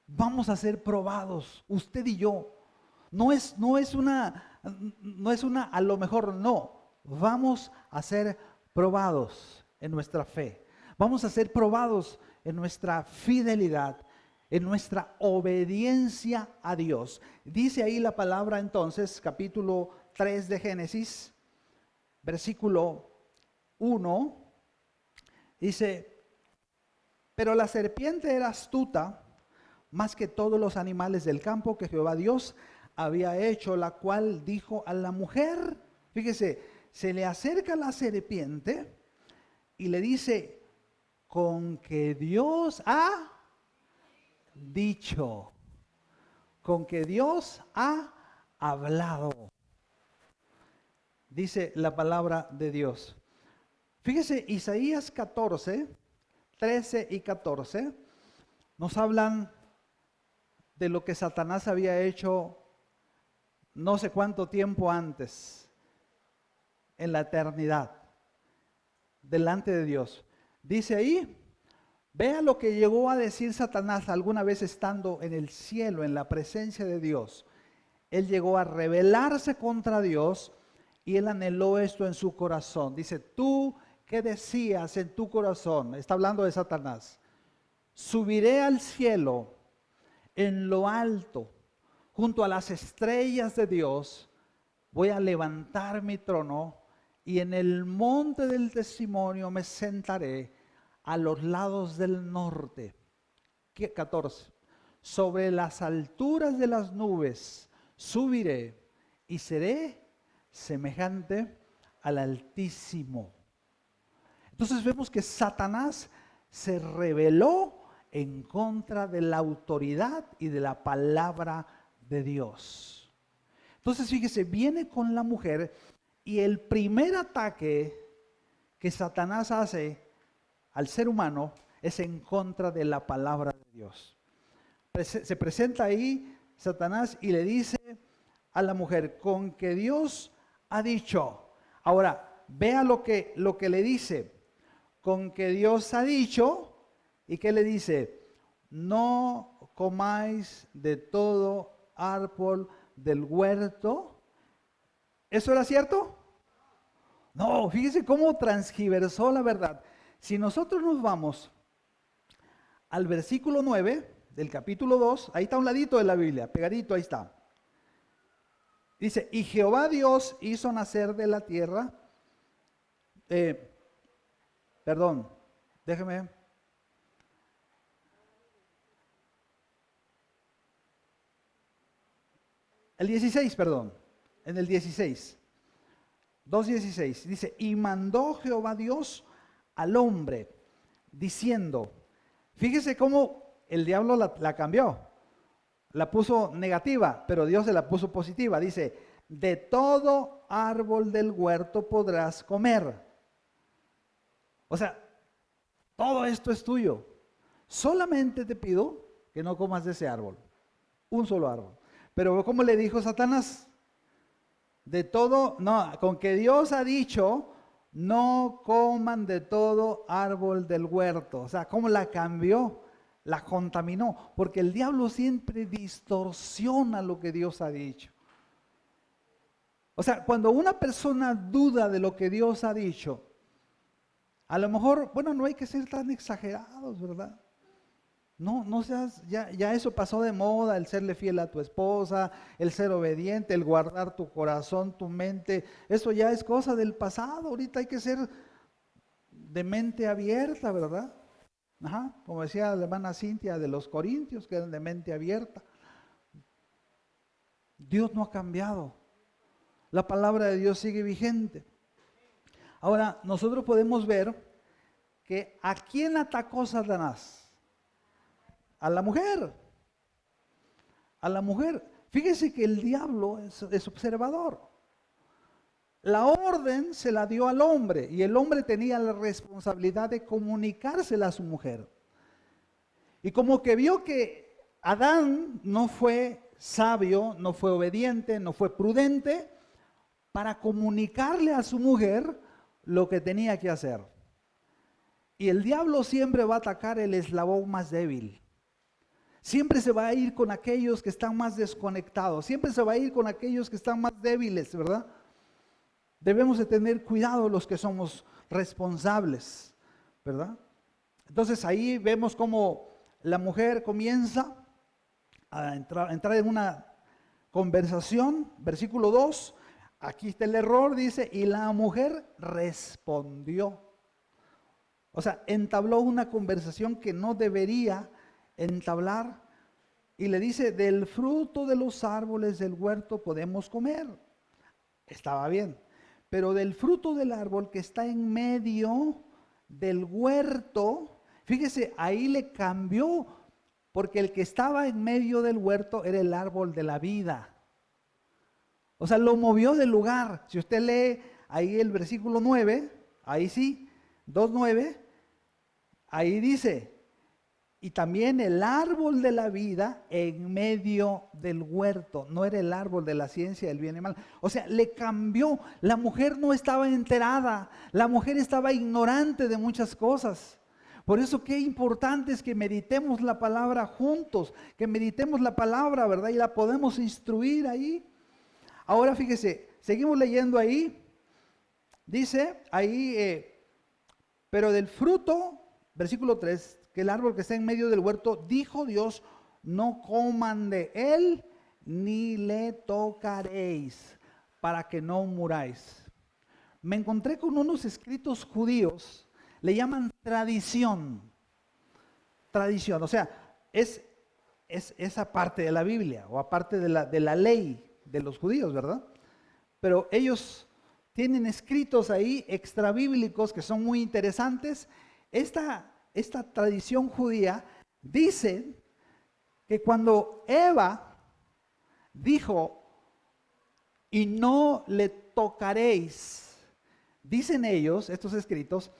vamos a ser probados, usted y yo. No es una, a lo mejor no. Vamos a ser probados en nuestra fe. Vamos a ser probados en nuestra fidelidad, en nuestra obediencia a Dios. Dice ahí la palabra entonces, capítulo 3 de Génesis, versículo 1, dice: pero la serpiente era astuta más que todos los animales del campo que Jehová Dios había hecho, la cual dijo a la mujer, fíjese, se le acerca la serpiente y le dice: con que Dios ha dicho, con que Dios ha hablado, dice la palabra de Dios. Fíjese, Isaías 14, 13 y 14 nos hablan de lo que Satanás había hecho no sé cuánto tiempo antes, en la eternidad, delante de Dios. Dice ahí, vea lo que llegó a decir Satanás alguna vez estando en el cielo, en la presencia de Dios. Él llegó a rebelarse contra Dios y él anheló esto en su corazón. Dice: tú, ¿qué decías en tu corazón? Está hablando de Satanás. Subiré al cielo, en lo alto, junto a las estrellas de Dios, voy a levantar mi trono y en el monte del testimonio me sentaré a los lados del norte. 14. Sobre las alturas de las nubes subiré y seré semejante al Altísimo. Entonces vemos que Satanás se rebeló en contra de la autoridad y de la palabra de Dios. Entonces fíjese, viene con la mujer y el primer ataque que Satanás hace al ser humano es en contra de la palabra de Dios. Se presenta ahí Satanás y le dice a la mujer: con que Dios ha dicho. Ahora, vea lo que le dice: con que Dios ha dicho. ¿Y qué le dice? No comáis de todo árbol del huerto. ¿Eso era cierto? No, fíjese cómo transgiversó la verdad. Si nosotros nos vamos al versículo 9 del capítulo 2, ahí está a un ladito de la Biblia, pegadito, ahí está. Dice: y Jehová Dios hizo nacer de la tierra, perdón, déjeme. El 16, perdón, en el 16, 2:16, dice: y mandó Jehová Dios al hombre, diciendo, fíjese cómo el diablo la cambió, la puso negativa, pero Dios se la puso positiva. Dice: de todo árbol del huerto podrás comer. O sea, todo esto es tuyo. Solamente te pido que no comas de ese árbol, un solo árbol. Pero ¿cómo le dijo Satanás? De todo, no, con que Dios ha dicho, no coman de todo árbol del huerto. O sea, ¿cómo la cambió? La contaminó, porque el diablo siempre distorsiona lo que Dios ha dicho. O sea, cuando una persona duda de lo que Dios ha dicho, a lo mejor, bueno, no hay que ser tan exagerados, ¿verdad? No seas, ya eso pasó de moda, el serle fiel a tu esposa, el ser obediente, el guardar tu corazón, tu mente. Eso ya es cosa del pasado. Ahorita hay que ser de mente abierta, ¿verdad? Ajá, como decía la hermana Cintia de los Corintios, que eran de mente abierta. Dios no ha cambiado. La palabra de Dios sigue vigente. Ahora, nosotros podemos ver que ¿a quién atacó Satanás? A la mujer. A la mujer. Fíjese que el diablo es observador. La orden se la dio al hombre y el hombre tenía la responsabilidad de comunicársela a su mujer. Y como que vio que Adán no fue sabio, no fue obediente, no fue prudente para comunicarle a su mujer lo que tenía que hacer. Y el diablo siempre va a atacar el eslabón más débil. Siempre se va a ir con aquellos que están más desconectados. Siempre se va a ir con aquellos que están más débiles, ¿verdad? Debemos de tener cuidado los que somos responsables, ¿verdad? Entonces ahí vemos cómo la mujer comienza a entrar en una conversación. Versículo 2, aquí está el error, dice, y la mujer respondió. O sea, entabló una conversación que no debería entablar y le dice, del fruto de los árboles del huerto podemos comer. Estaba bien, pero del fruto del árbol que está en medio del huerto, fíjese, ahí le cambió, porque el que estaba en medio del huerto era el árbol de la vida. O sea, lo movió del lugar. Si usted lee ahí el versículo 9, ahí sí, 2:9, ahí dice, y también el árbol de la vida en medio del huerto. No era el árbol de la ciencia del bien y mal. O sea, le cambió. La mujer no estaba enterada. La mujer estaba ignorante de muchas cosas. Por eso qué importante es que meditemos la palabra juntos. Que meditemos la palabra, ¿verdad? Y la podemos instruir ahí. Ahora fíjese, seguimos leyendo ahí. Dice ahí, pero del fruto, versículo 3, que el árbol que está en medio del huerto, dijo Dios, no coman de él, ni le tocaréis, para que no muráis. Me encontré con unos escritos judíos, le llaman tradición. Tradición, o sea, es esa parte de la Biblia, o aparte de la ley de los judíos, ¿verdad? Pero ellos tienen escritos ahí extrabíblicos que son muy interesantes. Esta tradición judía dice que cuando Eva dijo, y no le tocaréis, dicen ellos, estos escritos,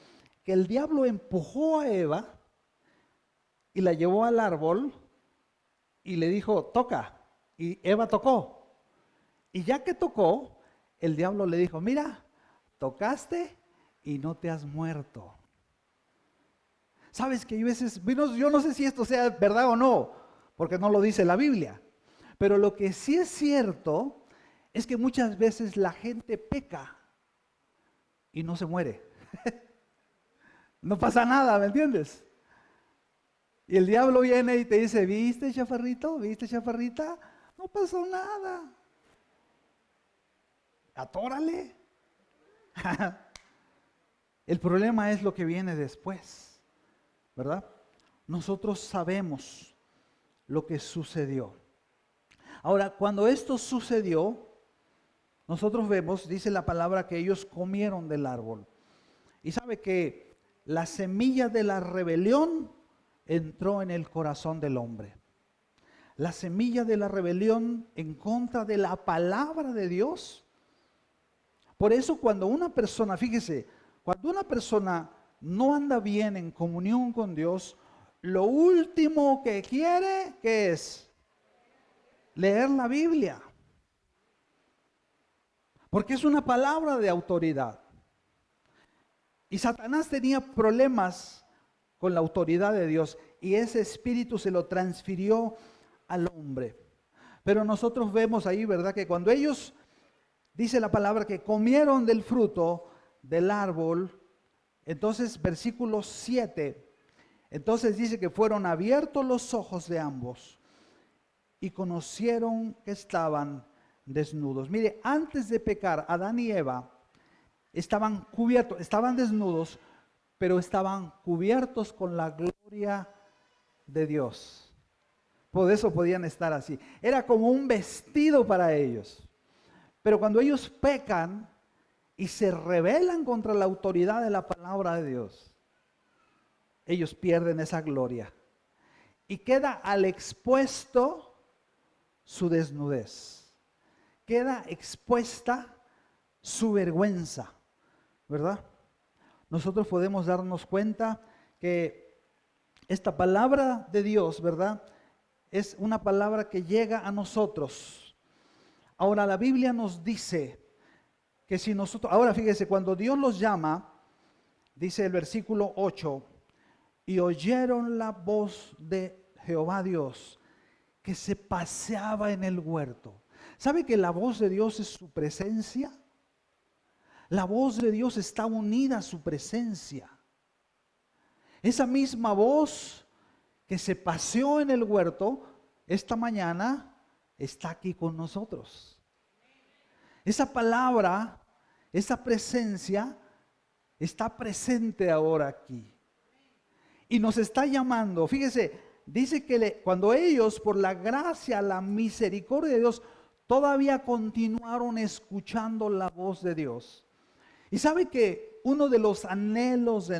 que el diablo empujó a Eva y la llevó al árbol y le dijo, toca, y Eva tocó. Y ya que tocó, el diablo le dijo, mira, tocaste y no te has muerto. Sabes que yo a veces, yo no sé si esto sea verdad o no, porque no lo dice la Biblia, pero lo que sí es cierto es que muchas veces la gente peca y no se muere. No pasa nada, ¿me entiendes? Y el diablo viene y te dice, ¿viste, chaparrito? ¿Viste, chaparrita? No pasó nada. Atórale. El problema es lo que viene después, ¿verdad? Nosotros sabemos lo que sucedió. Ahora, cuando esto sucedió, nosotros vemos, dice la palabra, que ellos comieron del árbol. Y sabe que la semilla de la rebelión entró en el corazón del hombre. La semilla de la rebelión en contra de la palabra de Dios. Por eso cuando una persona, fíjese, cuando una persona no anda bien en comunión con Dios, lo último que quiere, ¿qué es? Leer la Biblia. Porque es una palabra de autoridad. Y Satanás tenía problemas con la autoridad de Dios y ese espíritu se lo transfirió al hombre. Pero nosotros vemos ahí, ¿verdad? Que cuando ellos, dice la palabra, que comieron del fruto del árbol, entonces versículo 7, entonces dice que fueron abiertos los ojos de ambos y conocieron que estaban desnudos. Mire, antes de pecar, Adán y Eva estaban cubiertos, estaban desnudos, pero estaban cubiertos con la gloria de Dios. Por eso podían estar así. Era como un vestido para ellos. Pero cuando ellos pecan y se rebelan contra la autoridad de la palabra de Dios, ellos pierden esa gloria. Y queda al expuesto su desnudez. Queda expuesta su vergüenza, ¿verdad? Nosotros podemos darnos cuenta que esta palabra de Dios, ¿verdad?, es una palabra que llega a nosotros. Ahora la Biblia nos dice que si nosotros, ahora fíjese, cuando Dios los llama, dice el versículo 8, y oyeron la voz de Jehová Dios, que se paseaba en el huerto. ¿Sabe que la voz de Dios es su presencia? La voz de Dios está unida a su presencia. Esa misma voz que se paseó en el huerto, esta mañana está aquí con nosotros. Esa palabra, esa presencia, está presente ahora aquí. Y nos está llamando. Fíjese, dice que cuando ellos, por la gracia, la misericordia de Dios, todavía continuaron escuchando la voz de Dios. Y sabe que uno de los anhelos de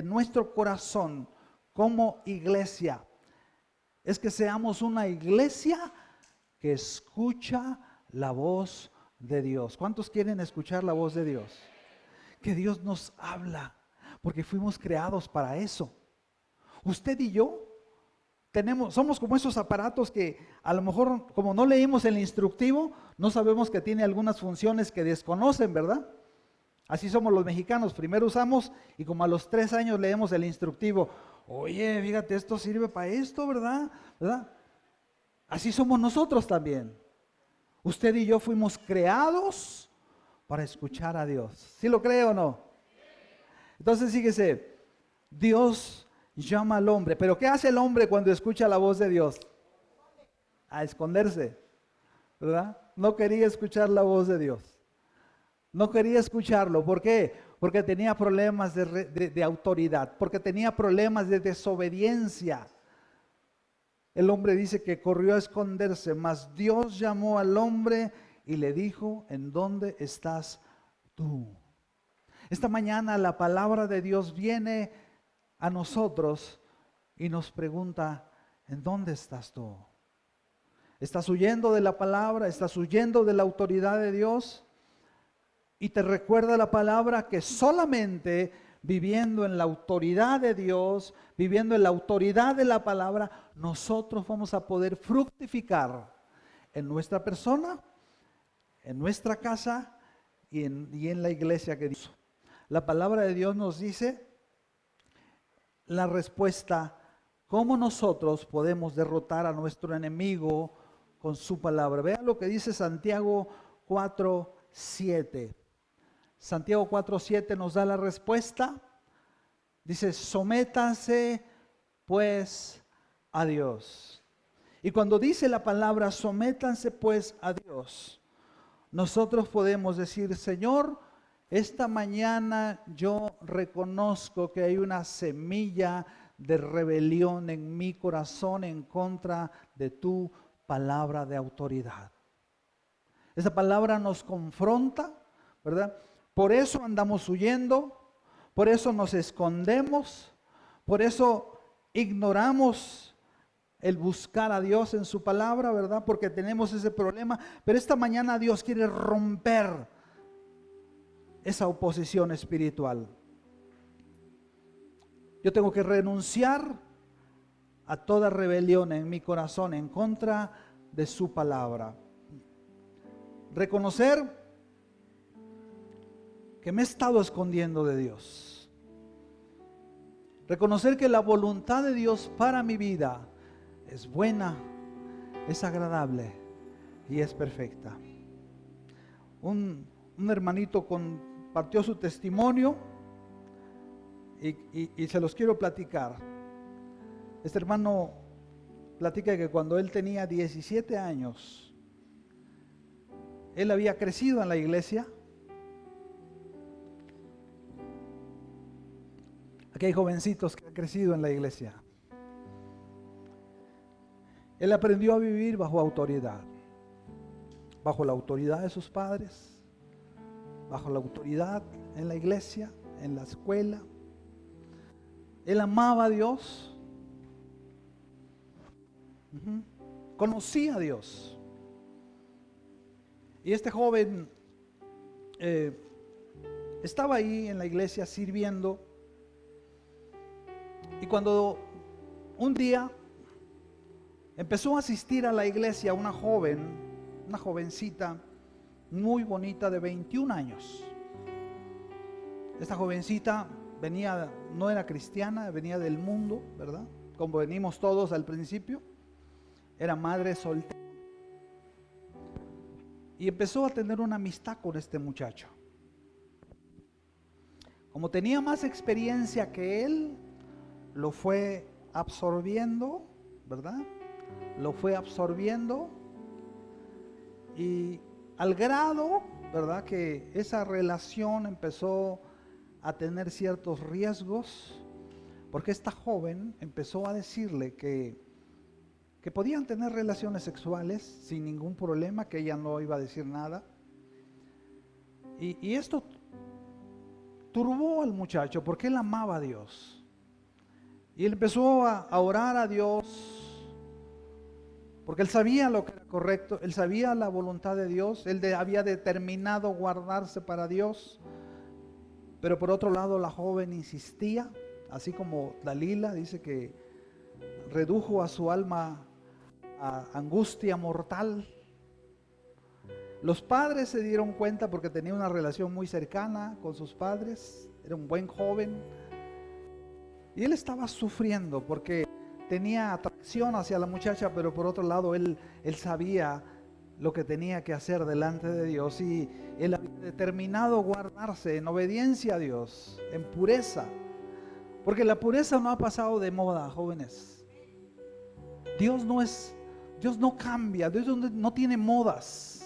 nuestro corazón como iglesia es que seamos una iglesia que escucha la voz de Dios. ¿Cuántos quieren escuchar la voz de Dios? Que Dios nos habla, porque fuimos creados para eso. Usted y yo somos como esos aparatos que a lo mejor, como no leímos el instructivo, no sabemos que tiene algunas funciones que desconocen, ¿verdad? Así somos los mexicanos, primero usamos y como a los 3 años leemos el instructivo. Oye, fíjate, esto sirve para esto, ¿verdad? Así somos nosotros también. Usted y yo fuimos creados para escuchar a Dios. ¿Sí lo cree o no? Entonces, fíjese, Dios llama al hombre. ¿Pero qué hace el hombre cuando escucha la voz de Dios? A esconderse, ¿verdad? No quería escuchar la voz de Dios. No quería escucharlo. ¿Por qué? Porque tenía problemas de autoridad, porque tenía problemas de desobediencia. El hombre dice que corrió a esconderse, mas Dios llamó al hombre y le dijo, ¿en dónde estás tú? Esta mañana la palabra de Dios viene a nosotros y nos pregunta, ¿en dónde estás tú? ¿Estás huyendo de la palabra? ¿Estás huyendo de la autoridad de Dios? Y te recuerda la palabra que solamente viviendo en la autoridad de Dios, viviendo en la autoridad de la palabra, nosotros vamos a poder fructificar en nuestra persona, en nuestra casa y en la iglesia que Dios. La palabra de Dios nos dice la respuesta, cómo nosotros podemos derrotar a nuestro enemigo con su palabra. Vean lo que dice Santiago 4:7. Santiago 4:7 nos da la respuesta. Dice, sométanse pues a Dios. Y cuando dice la palabra, sométanse pues a Dios, nosotros podemos decir, Señor, esta mañana yo reconozco que hay una semilla de rebelión en mi corazón en contra de tu palabra de autoridad. Esa palabra nos confronta, ¿verdad? Por eso andamos huyendo, por eso nos escondemos, por eso ignoramos el buscar a Dios en su palabra, ¿verdad? Porque tenemos ese problema. Pero esta mañana Dios quiere romper esa oposición espiritual. Yo tengo que renunciar a toda rebelión en mi corazón en contra de su palabra. Reconocer que me he estado escondiendo de Dios. Reconocer que la voluntad de Dios para mi vida es buena, es agradable y es perfecta. Un hermanito compartió su testimonio y se los quiero platicar. Este hermano platica que cuando él tenía 17 años, él había crecido en la iglesia. Aquí hay jovencitos que han crecido en la iglesia. Él aprendió a vivir bajo autoridad, bajo la autoridad de sus padres, bajo la autoridad en la iglesia, en la escuela. Él amaba a Dios. conocía a Dios. Y este joven estaba ahí en la iglesia sirviendo. Y cuando un día empezó a asistir a la iglesia una jovencita muy bonita de 21 años. Esta jovencita no era cristiana, venía del mundo, ¿verdad? Como venimos todos al principio. Era madre soltera. Y empezó a tener una amistad con este muchacho. Como tenía más experiencia que él, lo fue absorbiendo, ¿verdad? Lo fue absorbiendo y al grado, ¿verdad?, que esa relación empezó a tener ciertos riesgos, porque esta joven empezó a decirle que podían tener relaciones sexuales sin ningún problema, que ella no iba a decir nada. Y esto turbó al muchacho porque él amaba a Dios. Y él empezó a orar a Dios, porque él sabía lo que era correcto, él sabía la voluntad de Dios, él había determinado guardarse para Dios. Pero por otro lado la joven insistía, así como Dalila dice que redujo a su alma a angustia mortal. Los padres se dieron cuenta porque tenía una relación muy cercana con sus padres, era un buen joven. Y él estaba sufriendo porque tenía atracción hacia la muchacha, pero por otro lado él sabía lo que tenía que hacer delante de Dios y él había determinado guardarse en obediencia a Dios, en pureza. Porque la pureza no ha pasado de moda, jóvenes. Dios no cambia, Dios no tiene modas.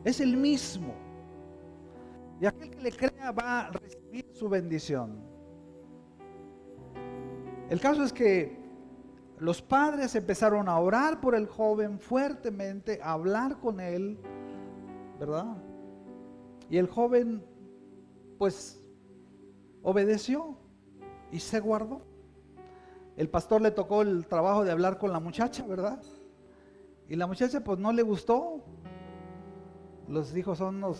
Es el mismo. Y aquel que le crea va a recibir su bendición. El caso es que los padres empezaron a orar por el joven fuertemente, a hablar con él, ¿verdad? Y el joven, pues, obedeció y se guardó. El pastor le tocó el trabajo de hablar con la muchacha, ¿verdad? Y la muchacha, pues, no le gustó. Los hijos son los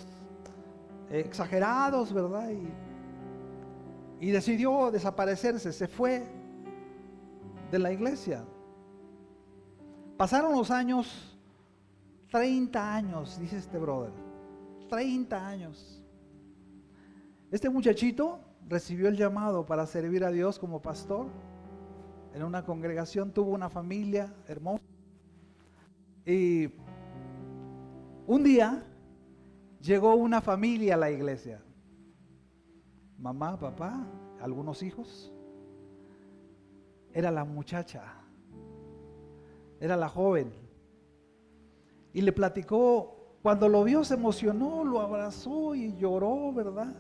exagerados, ¿verdad? Y decidió desaparecerse, se fue de la iglesia. Pasaron los años, 30 años, dice este brother, 30 años. Este muchachito recibió el llamado para servir a Dios como pastor en una congregación, tuvo una familia hermosa. Y un día llegó una familia a la iglesia, mamá, papá, algunos hijos. Era la muchacha, era la joven. Y le platicó, cuando lo vio se emocionó, lo abrazó y lloró, ¿verdad?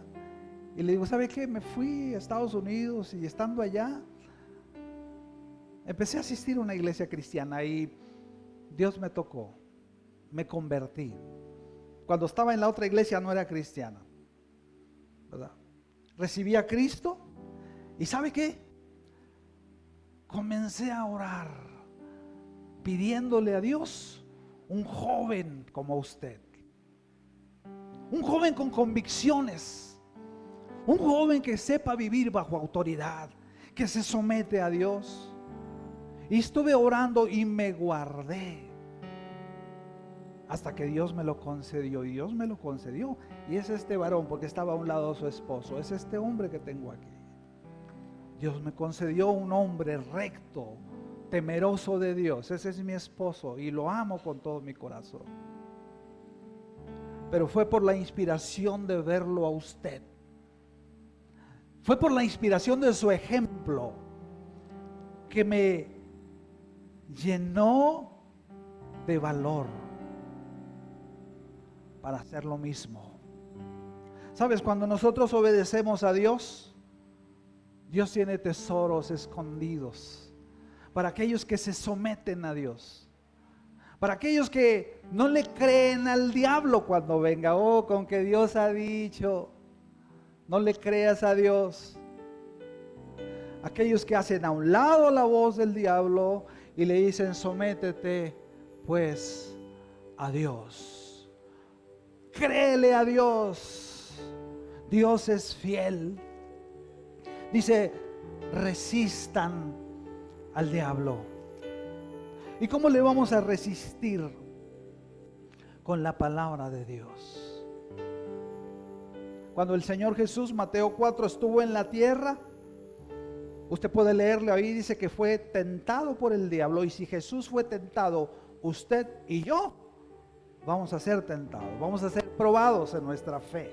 Y le digo, ¿sabe qué? Me fui a Estados Unidos y estando allá, empecé a asistir a una iglesia cristiana y Dios me tocó, me convertí. Cuando estaba en la otra iglesia no era cristiana, ¿verdad? Recibí a Cristo y ¿sabe qué? Comencé a orar, pidiéndole a Dios un joven como usted, un joven con convicciones, un joven que sepa vivir bajo autoridad, que se somete a Dios. Y estuve orando y me guardé hasta que Dios me lo concedió. Y Dios me lo concedió. Y es este varón, porque estaba a un lado de su esposo, es este hombre que tengo aquí. Dios me concedió un hombre recto, temeroso de Dios. Ese es mi esposo y lo amo con todo mi corazón. Pero fue por la inspiración de verlo a usted. Fue por la inspiración de su ejemplo que me llenó de valor para hacer lo mismo. ¿Sabes? Cuando nosotros obedecemos a Dios, Dios tiene tesoros escondidos para aquellos que se someten a Dios, para aquellos que no le creen al diablo cuando venga. Oh, con que Dios ha dicho, no le creas a Dios. Aquellos que hacen a un lado la voz del diablo y le dicen: sométete pues a Dios. Créele a Dios. Dios es fiel. Dice: resistan al diablo. ¿Y cómo le vamos a resistir? Con la palabra de Dios. Cuando el Señor Jesús, Mateo 4, estuvo en la tierra, usted puede leerlo ahí, dice que fue tentado por el diablo. Y si Jesús fue tentado, usted y yo vamos a ser tentados, vamos a ser probados en nuestra fe,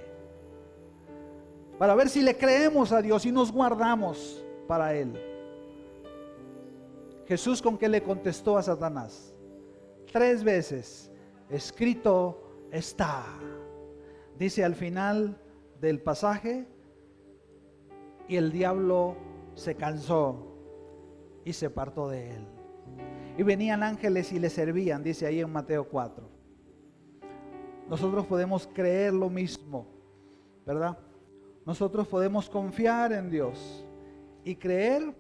para ver si le creemos a Dios y nos guardamos para Él. Jesús, ¿con qué le contestó a Satanás? 3 veces: escrito está. Dice al final del pasaje: y el diablo se cansó y se apartó de él. Y venían ángeles y le servían, dice ahí en Mateo 4. Nosotros podemos creer lo mismo, ¿verdad? Nosotros podemos confiar en Dios y creer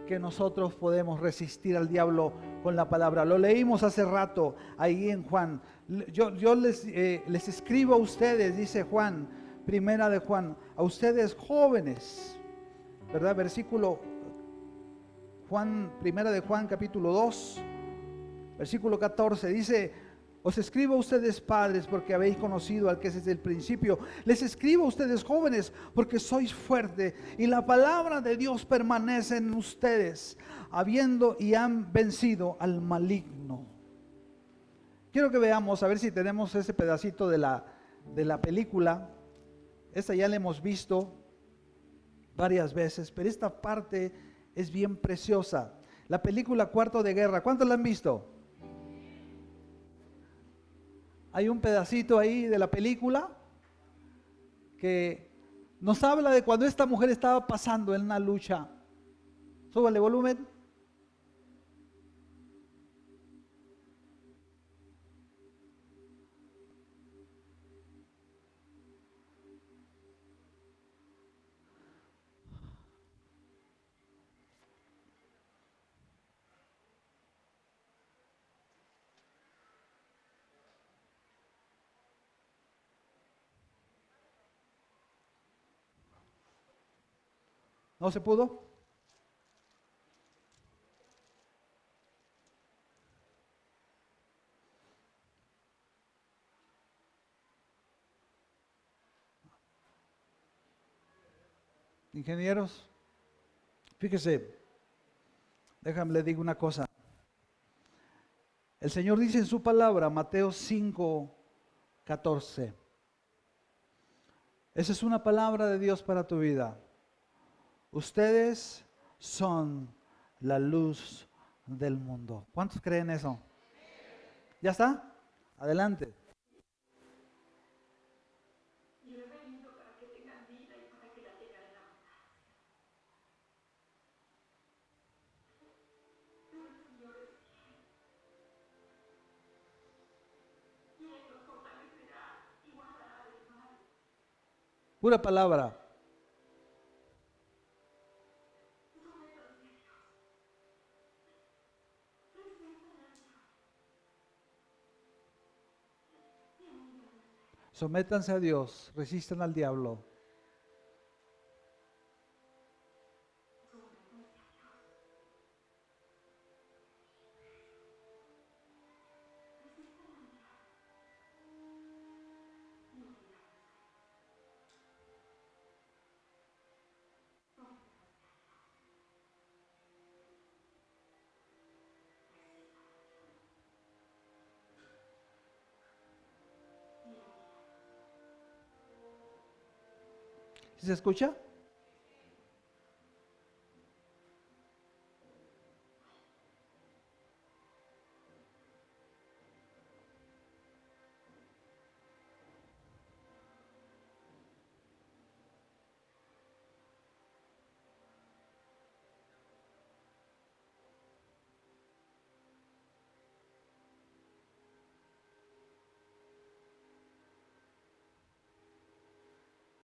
que nosotros podemos resistir al diablo con la palabra. Lo leímos hace rato ahí en Juan. Yo les escribo a ustedes, dice Juan, primera de Juan, a ustedes jóvenes, ¿verdad? Versículo Juan, primera de Juan, capítulo 2, versículo 14, dice: os escribo a ustedes padres porque habéis conocido al que es desde el principio. Les escribo a ustedes jóvenes porque sois fuertes y la palabra de Dios permanece en ustedes, habiendo y han vencido al maligno. Quiero que veamos, a ver si tenemos ese pedacito de la película. Esta ya la hemos visto varias veces, pero esta parte es bien preciosa. La película Cuarto de Guerra, ¿cuántos la han visto? Hay un pedacito ahí de la película que nos habla de cuando esta mujer estaba pasando en una lucha. Súbale volumen. ¿No se pudo? Ingenieros, fíjese, déjame le digo una cosa. El Señor dice en su palabra, Mateo 5, 14. Esa es una palabra de Dios para tu vida. Ustedes son la luz del mundo. ¿Cuántos creen eso? ¿Ya está? Adelante. Pura palabra. Sométanse a Dios, resistan al diablo. ¿Sí se escucha?